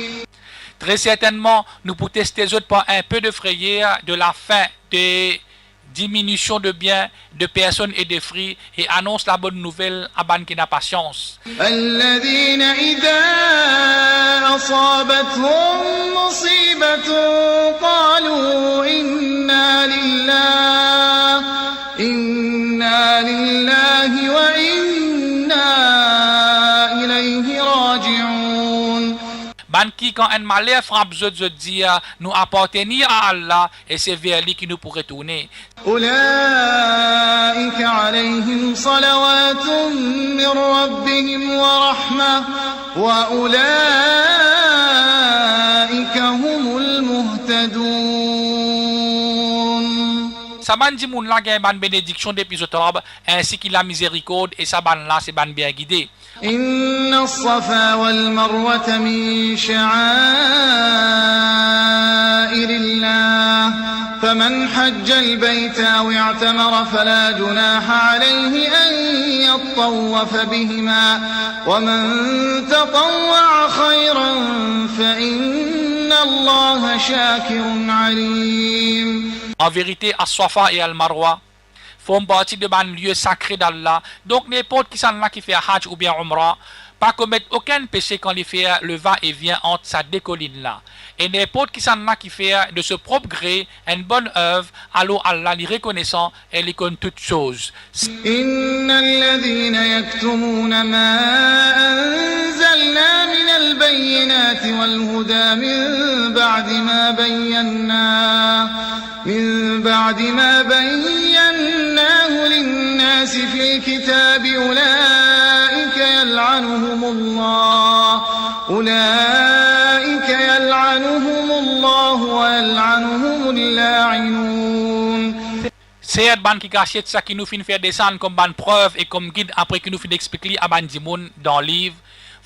Très certainement, nous pouvons tester les autres par un peu de frayeur, de la faim, de diminution de biens, de personnes et de fruits, et annonce la bonne nouvelle à ban qui n'a patience. الذين إذا أصابتهم مصيبة قالوا إنا لله وإنا إليه راجعون. Ban qui, quand un malheur frappe, je dis, nous appartenir à Allah, et c'est vers lui qui nous pourrait tourner. أولئك عليهم صلوات من ربهم ورحمة وأولئك هم المهتدون. Sa ban di moun la gen ban bénédiction depuis octobre, ainsi que la miséricorde, et sa ban là, c'est ban bien guidé. إن الصفا والمروة من شعائر الله فمن حج البيت أو اعتمر فلا جناح عليه أن يطوف بهما ومن تطوع خيرا فإن الله شاكر عليم. En vérité, As-Safa et Al-Marwa font partie de ban lieu sacré d'Allah. Donc n'importe qui s'en là qui fait Hajj ou bien Umrah, pas commettre aucun péché quand il fait le va-et-vient entre ces deux collines là. Et n'importe qui s'en là qui fait de ce propre gré une bonne œuvre, alors Allah les reconnaissant et les connaît toutes choses. إن الذين يكتمون ما أنزلنا من البينات والهدى من بعد ما بيناه للناس في الكتاب أولئك يلعنهم الله ويلعنهم اللاعنون. C'est ban qui cachette ça qui nous fait faire descendre comme ban preuve et comme guide après qui nous fait expliquer à ban dimoun dans le livre.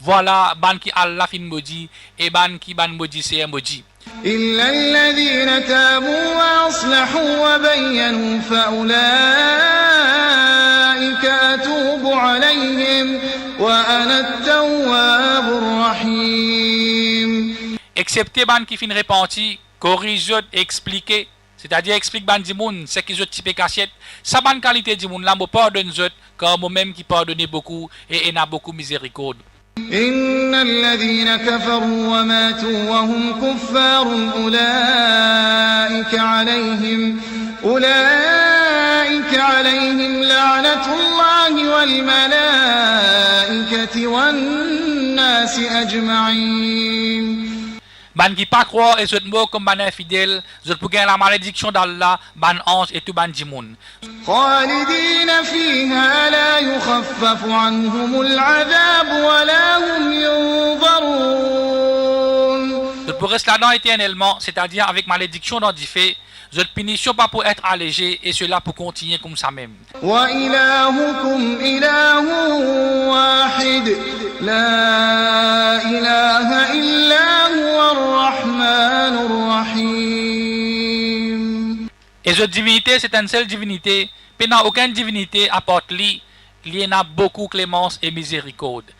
Voilà ban qui Allah fin maudit et ban qui ban maudit c'est un maudit. إلا الذين تابوا وأصلحوا وبينوا فأولئك أتوب عليهم وأنا التواب الرحيم. Excepté ban qui fin repenti, corrige, expliquer, c'est-à-dire explique ban dimoun, c'est qu'ils ont typé cachette, sa ban qualité dimoun là, me pardonne zot, car moi-même qui pardonne beaucoup et en a beaucoup miséricorde. إن الذين كفروا وماتوا وهم كفار أولئك عليهم لعنة الله والملائكة والناس أجمعين. Ban qui pas croire et zot mot comme ban infidèle, zot pour gagner la malédiction d'Allah, ban ange et tout ban dimoun. خالدين فيها لا يخفف عنهم العذاب ولا هم ينظرون. Zot pour rester là-dedans éternellement, c'est-à-dire avec malédiction dans du fait, zot punition pas pour être allégé et cela pour continuer comme ça même. وإلهكم إله واحد لا إله إلا هو الرحمن الرحيم. Et cette divinité, c'est une seule divinité, puis n'a aucune divinité apporte lui, il y en a beaucoup clémence et miséricorde.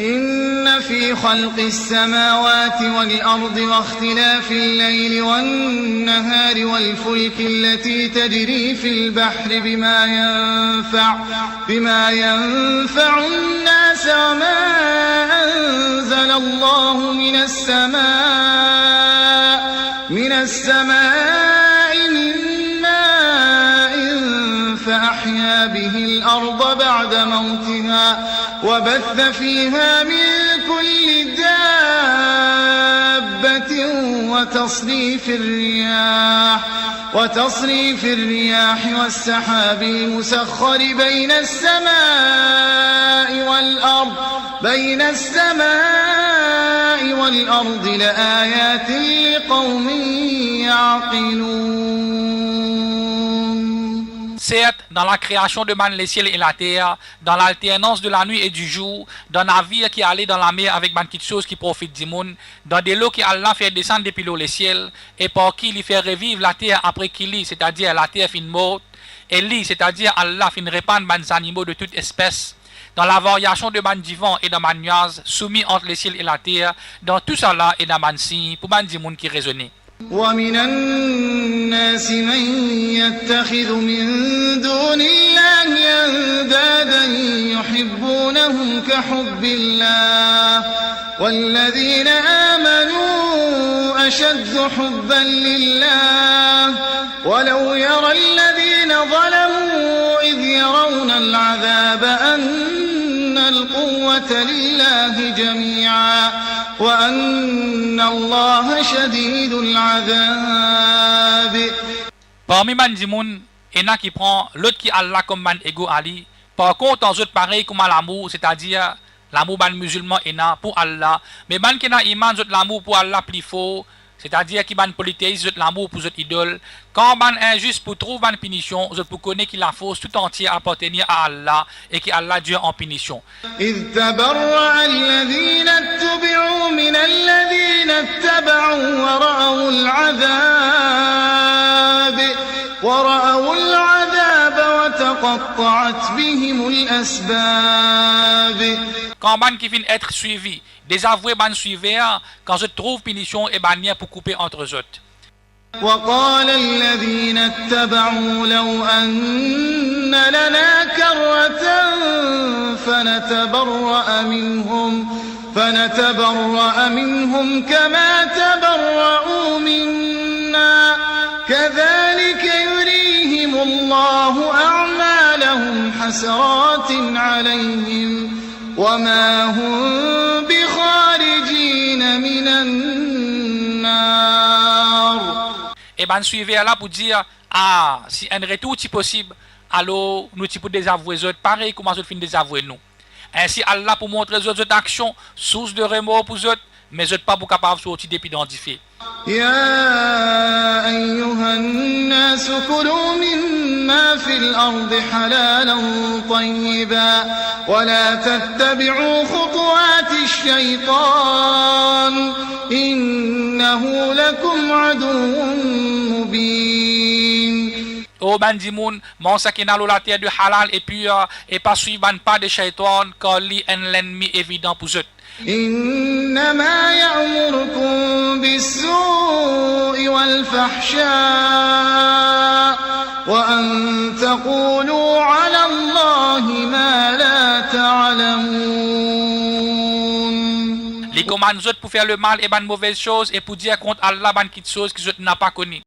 إن في خلق السماوات والأرض واختلاف الليل والنهار والفلك التي تجري في البحر بما ينفع الناس وما أنزل الله من السماء من ماء فأحيا به الأرض بعد موتها وبث فيها من كل دابة وتصريف الرياح والسحاب المسخر بين السماء والأرض لآيات لقوم يعقلون. Certes, dans la création de man les ciels et la terre, dans l'alternance de la nuit et du jour, dans un navire qui allait dans la mer avec man petites choses qui profitent du monde, dans des lots qui Allah fait descendre depuis l'eau les ciels, et par qui il fait revivre la terre après qu'il lit, c'est-à-dire la terre fin morte, et lit, c'est-à-dire Allah fin répandre man animaux de toute espèce, dans la variation de man vivant et dans man nuage, soumis entre les ciels et la terre, dans tout ça là et dans man signe, pour man du monde qui raisonnait. ومن الناس من يتخذ من دون الله أندادا يحبونهم كحب الله والذين آمنوا أشد حبا لله ولو يرى الذين ظلموا إذ يرون العذاب أن القوة لله جميعا وأن الله شديد العذاب. Parmi man dimoun, il y en a qui prend l'autre qui Allah comme man ego Ali. Par contre, en autres pareil comme à l'amour, c'est-à-dire l'amour ban musulman il a pour Allah. Mais ban qui n'a iman zot l'amour pour Allah plus fort, c'est-à-dire qui ban polythéiste zot l'amour pour zot idole. Quand ban injuste pour trouver ban punition, zot pour connaître qu'il la fausse tout entier appartenir à Allah et qui Allah Dieu en punition. إذ تبرأ الذين اتبعوا من الذين اتبعوا ورأوا العذاب وتقطعت بهم الأسباب. Quand ban qui vient être suivi, désavoué ban suivi, quand je trouve punition et ban pour couper entre eux autres. وقال الذين اتبعوا لو أن لنا كرة فنتبرأ منهم كما تبرؤوا منا كذلك يريهم الله أعمالهم حسرات عليهم وما هم بخارجين من النار. Et ben suivez là pour dire ah si un retour est possible alors nous tu pour désavouer les autres pareil comment autres fin désavouer nous. Ainsi Allah pour montrer les autres actions source de remords pour eux mais autres pas pour capable sortir depuis dans du fait. يا أيها الناس كلوا مما في الأرض حلالا طيبا ولا تتبعوا خطوات الشيطان إنه لكم عدو مبين. Oh ben dit moun, mon ça qui n'a la terre de halal et pur et pas suivre pas de shaitan car li un l'ennemi évident pour eux. إنما يأمركم بالسوء والفحشاء وأن تقولوا على الله ما لا تعلمون. Les commande autres pour faire le mal et ban mauvaise chose et pour dire contre Allah ban quelque chose qu'ils n'a pas connu.